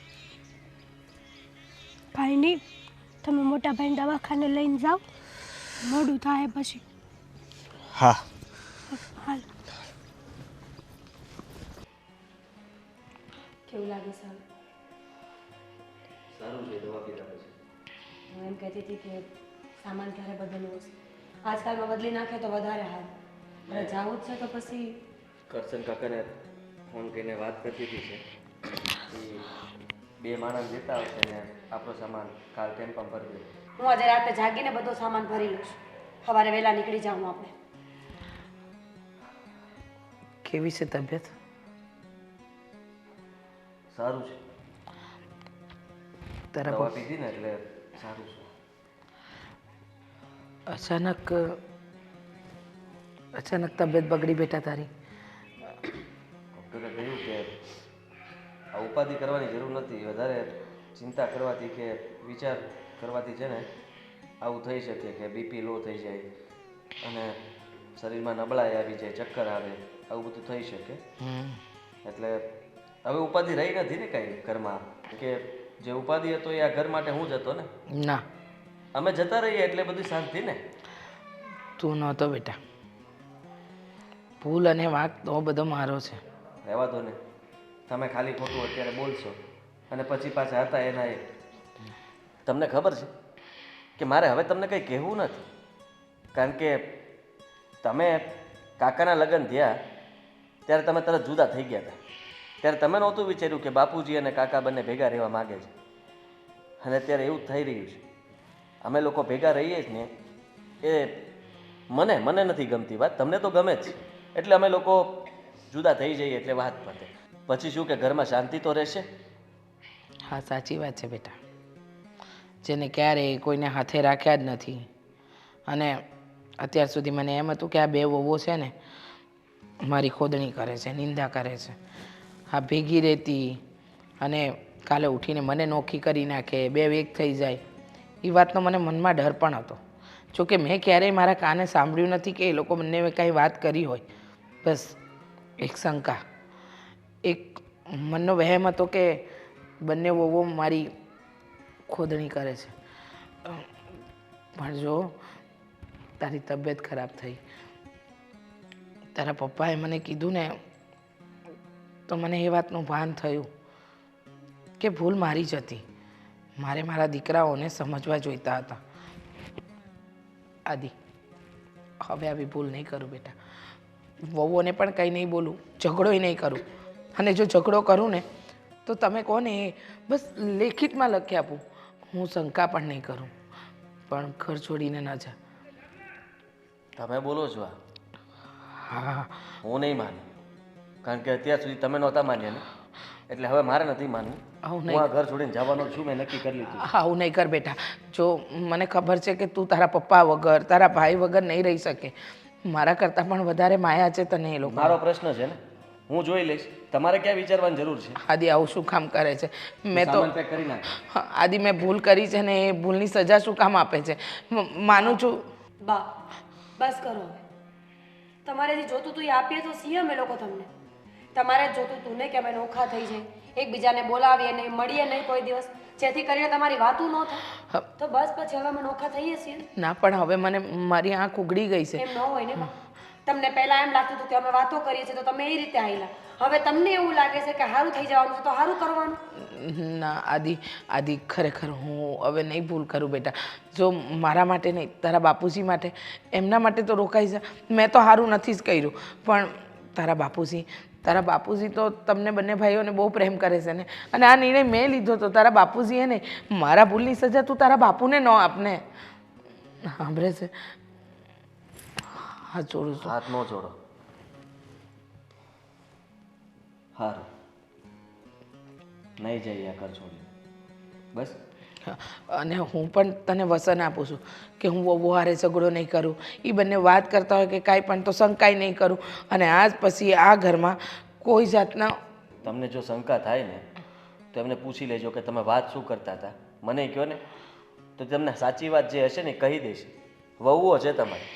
કાંઈ નહીં, તમે મોટા ભાઈને દવાખાને લઈને જાઓ, મોડું થાય પછી. હા હાલ. કેવું લાગે સારું? સારું છે દવા પીધા પછી. હું એમ કહેતી હતી કે સામાન ક્યારે બદલવો છે? આજકાલમાં બદલી નાખે તો વધારે હાલ. અને જાવું જ છે તો પછી કરશન કાકાને ફોન કરીને વાત કરતી હતી છે. બે માણસ જતા આવશે ને આપણો સામાન કાલ ટેમ્પમાં ભરી દે. હું આજે રાતે જાગીને બધો સામાન ભરી લઈશ. સવારે વહેલા નીકળી જાઉં આપણે. કેવી છે તબિયત? સારું છે, તારા દવા પીધી ને એટલે સારું છે. અચાનક તબિયત બગડી બેટા તારી? ડૉક્ટરે કહ્યું કે આ ઉપાધિ કરવાની જરૂર નથી, વધારે ચિંતા કરવાથી કે વિચાર કરવાથી છે ને આવું થઈ શકે કે બીપી લો થઈ જાય અને શરીરમાં નબળાઈ આવી જાય, ચક્કર આવે, આવું બધું થઈ શકે. એટલે હવે ઉપાધિ રહી નથી ને કાંઈ ઘરમાં, કે જે ઉપાધિ હતો એ આ ઘર માટે હું જ હતો ને. ના, અમે જતા રહીએ એટલે બધી શાંતિ ને. તું નહોતો બેટા, ભૂલ અને વાંક તો બધો મારો છે. રહેવા દો ને, તમે ખાલી ખોટું અત્યારે બોલશો અને પછી પાછા હતા એના એ. તમને ખબર છે કે મારે હવે તમને કંઈ કહેવું નથી, કારણ કે તમે કાકાના લગ્ન થયા ત્યારે તમે તરત જુદા થઈ ગયા હતા. ત્યારે તમે નહોતું વિચાર્યું કે બાપુજી અને કાકા બંને ભેગા રહેવા માગે છે, અને અત્યારે એવું જ થઈ રહ્યું છે. અમે લોકો ભેગા રહીએ જ ને એ મને નથી ગમતી વાત, તમને તો ગમે જ, એટલે અમે લોકો જુદા થઈ જઈએ એટલે વાત પતે. પછી શું કે ઘરમાં શાંતિ તો રહેશે. હા સાચી વાત છે બેટા, જેને ક્યારેય કોઈને હાથે રાખ્યા જ નથી. અને અત્યાર સુધી મને એમ હતું કે આ બે વહુઓ છે ને મારી ખોદણી કરે છે, નિંદા કરે છે. આ ભેગી રહેતી અને કાલે ઉઠીને મને નોખી કરી નાખે, બે વેગ થઈ જાય, એ વાતનો મને મનમાં ડર પણ હતો. જોકે મેં ક્યારેય મારા કાને સાંભળ્યું નથી કે એ લોકો બંને કાંઈ વાત કરી હોય. બસ એક શંકા, એક મનનો વહેમ હતો કે બંને વહુઓ મારી ખોદણી કરે છે. પણ જો તારી તબિયત ખરાબ થઈ, તારા પપ્પાએ મને કીધું ને તો મને એ વાતનું ભાન થયું કે ભૂલ મારી જ હતી. મારે મારા દીકરાઓને સમજવા જોઈતા હતા. આદિ, હવે આવી ભૂલ નહીં કરું બેટા. વહુઓને પણ કંઈ નહીં બોલું, ઝઘડોય નહીં કરું. અને જો ઝઘડો કરું ને તો તમે કોને બસ લેખિતમાં લખી આપું, હું શંકા પણ નહીં કરું. પણ ઘર છોડીને ન જા. તમે બોલો છો આ? હા, હું નહીં માનું, કારણ કે અત્યાર સુધી તમે નહોતા માન્યા ને, એટલે હવે મારે નથી માનવું. આવું હું આ ઘર છોડીને જવાનો છું, મેં નક્કી કરી લીધું. આવું નહીં કર બેટા. જો મને ખબર છે કે તું તારા પપ્પા વગર, તારા ભાઈ વગર નહીં રહી શકે. મારા કરતાં પણ વધારે માયા છે તને એ લોકો. મારો પ્રશ્ન છે ને, હું જોઈ લઈશ, તમારે ક્યાં વિચારવાની જરૂર છે? આદિ આવું શું કામ કરે છે? મેં તો સામાન પેક કરી નાખ. આદિ મેં ભૂલ કરી છે ને એ ભૂલની સજા શું કામ આપે છે? માનું છું. બા બસ કરો હવે. તમારે જે જોતું હતું એ આપીએ તો છીએ અમે લોકો તમને. તમારે જ જોતું હતું ને કે અમે નોખા થઈ જાય, એકબીજાને બોલાવીએ નહીં, મળીએ નહીં કોઈ દિવસ, જેથી કરીને તમારી વાતું ન થાય. તો બસ પછી હવે અમે નોખા થઈએ છીએ ને. ના, પણ હવે મને મારી આંખ ઉઘડી ગઈ છે. એમ ન હોય ને બા. તમને પહેલા એમ લાગતું હતું કે અમે વાતો કરીએ છીએ તો તમે એ રીતે આવેલા. હવે તમને એવું લાગે છે કે સારું થઈ જવાનું છે તો સારું કરવાનું. ના આદિ ખરેખર હું હવે નહીં ભૂલ કરું બેટા. જો મારા માટે નહીં, તારા બાપુજી માટે, એમના માટે તો રોકાઈ જા. મેં તો સારું નથી જ કર્યું, પણ તારા બાપુજી તારા બાપુજી તો તમને બંને ભાઈઓને બહુ પ્રેમ કરે છે ને, અને આ નિર્ણય મેં લીધો તો તારા બાપુજીએ નહીં. મારા ભૂલની સજા તું તારા બાપુને ન આપને. સાંભળે છે? હાથ જોડું છું. હાથ ન જોડો. હારું, નહીં જઈએ આ ઘર છોડી. બસ. અને હું પણ તને વસન આપું છું કે હું બહુ હારે ઝઘડો નહીં કરું. એ બંને વાત કરતા હોય કે કાંઈ પણ તો શંકાય નહીં કરું. અને આજ પછી આ ઘરમાં કોઈ જાતના તમને જો શંકા થાય ને તો એમને પૂછી લેજો કે તમે વાત શું કરતા હતા, મને કહો ને તો તમને સાચી વાત જે હશે ને કહી દેશે. વહુઓ છે તમારી,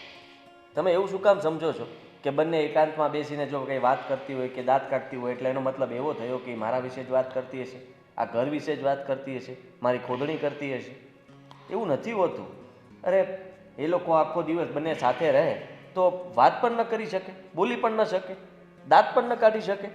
તમે એવું શું કામ સમજો છો કે બંને એકાંતમાં બેસીને જો કંઈ વાત કરતી હોય કે દાંત કાઢતી હોય એટલે એનો મતલબ એવો થયો કે મારા વિશે જ વાત કરતી હશે, આ ઘર વિશે જ વાત કરતી હશે, મારી ખોદણી કરતી હશે? એવું નથી હોતું. અરે એ લોકો આખો દિવસ બંને સાથે રહે તો વાત પણ ન કરી શકે, બોલી પણ ન શકે, દાંત પણ ન કાઢી શકે.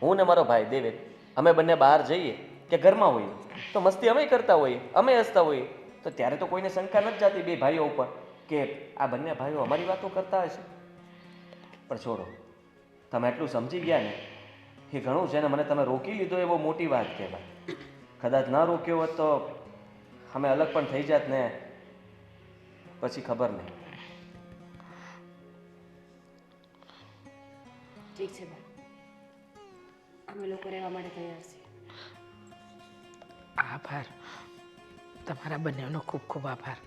હું ને મારો ભાઈ દેવેદ અમે બંને બહાર જઈએ કે ઘરમાં હોઈએ તો મસ્તી અમે કરતા હોઈએ, અમે હસતા હોઈએ, તો ત્યારે તો કોઈને શંકા નથી જતી બે ભાઈઓ ઉપર કે આ બંને ભાઈઓ અમારી વાતો કરતા હશે. પણ છોડો, તમે એટલું સમજી ગયા ને એ ઘણું છે ને. મને તમે રોકી લીધો એ બહુ મોટી વાત કહેવાય. કદાચ ન રોક્યો હોત તો અમે અલગ પણ થઈ જાત ને પછી ખબર નહીં. ઠીક છે બા, અમે લોકો રહેવા માટે તૈયાર છીએ. આભાર, તમારા બંનેનો ખૂબ ખૂબ આભાર.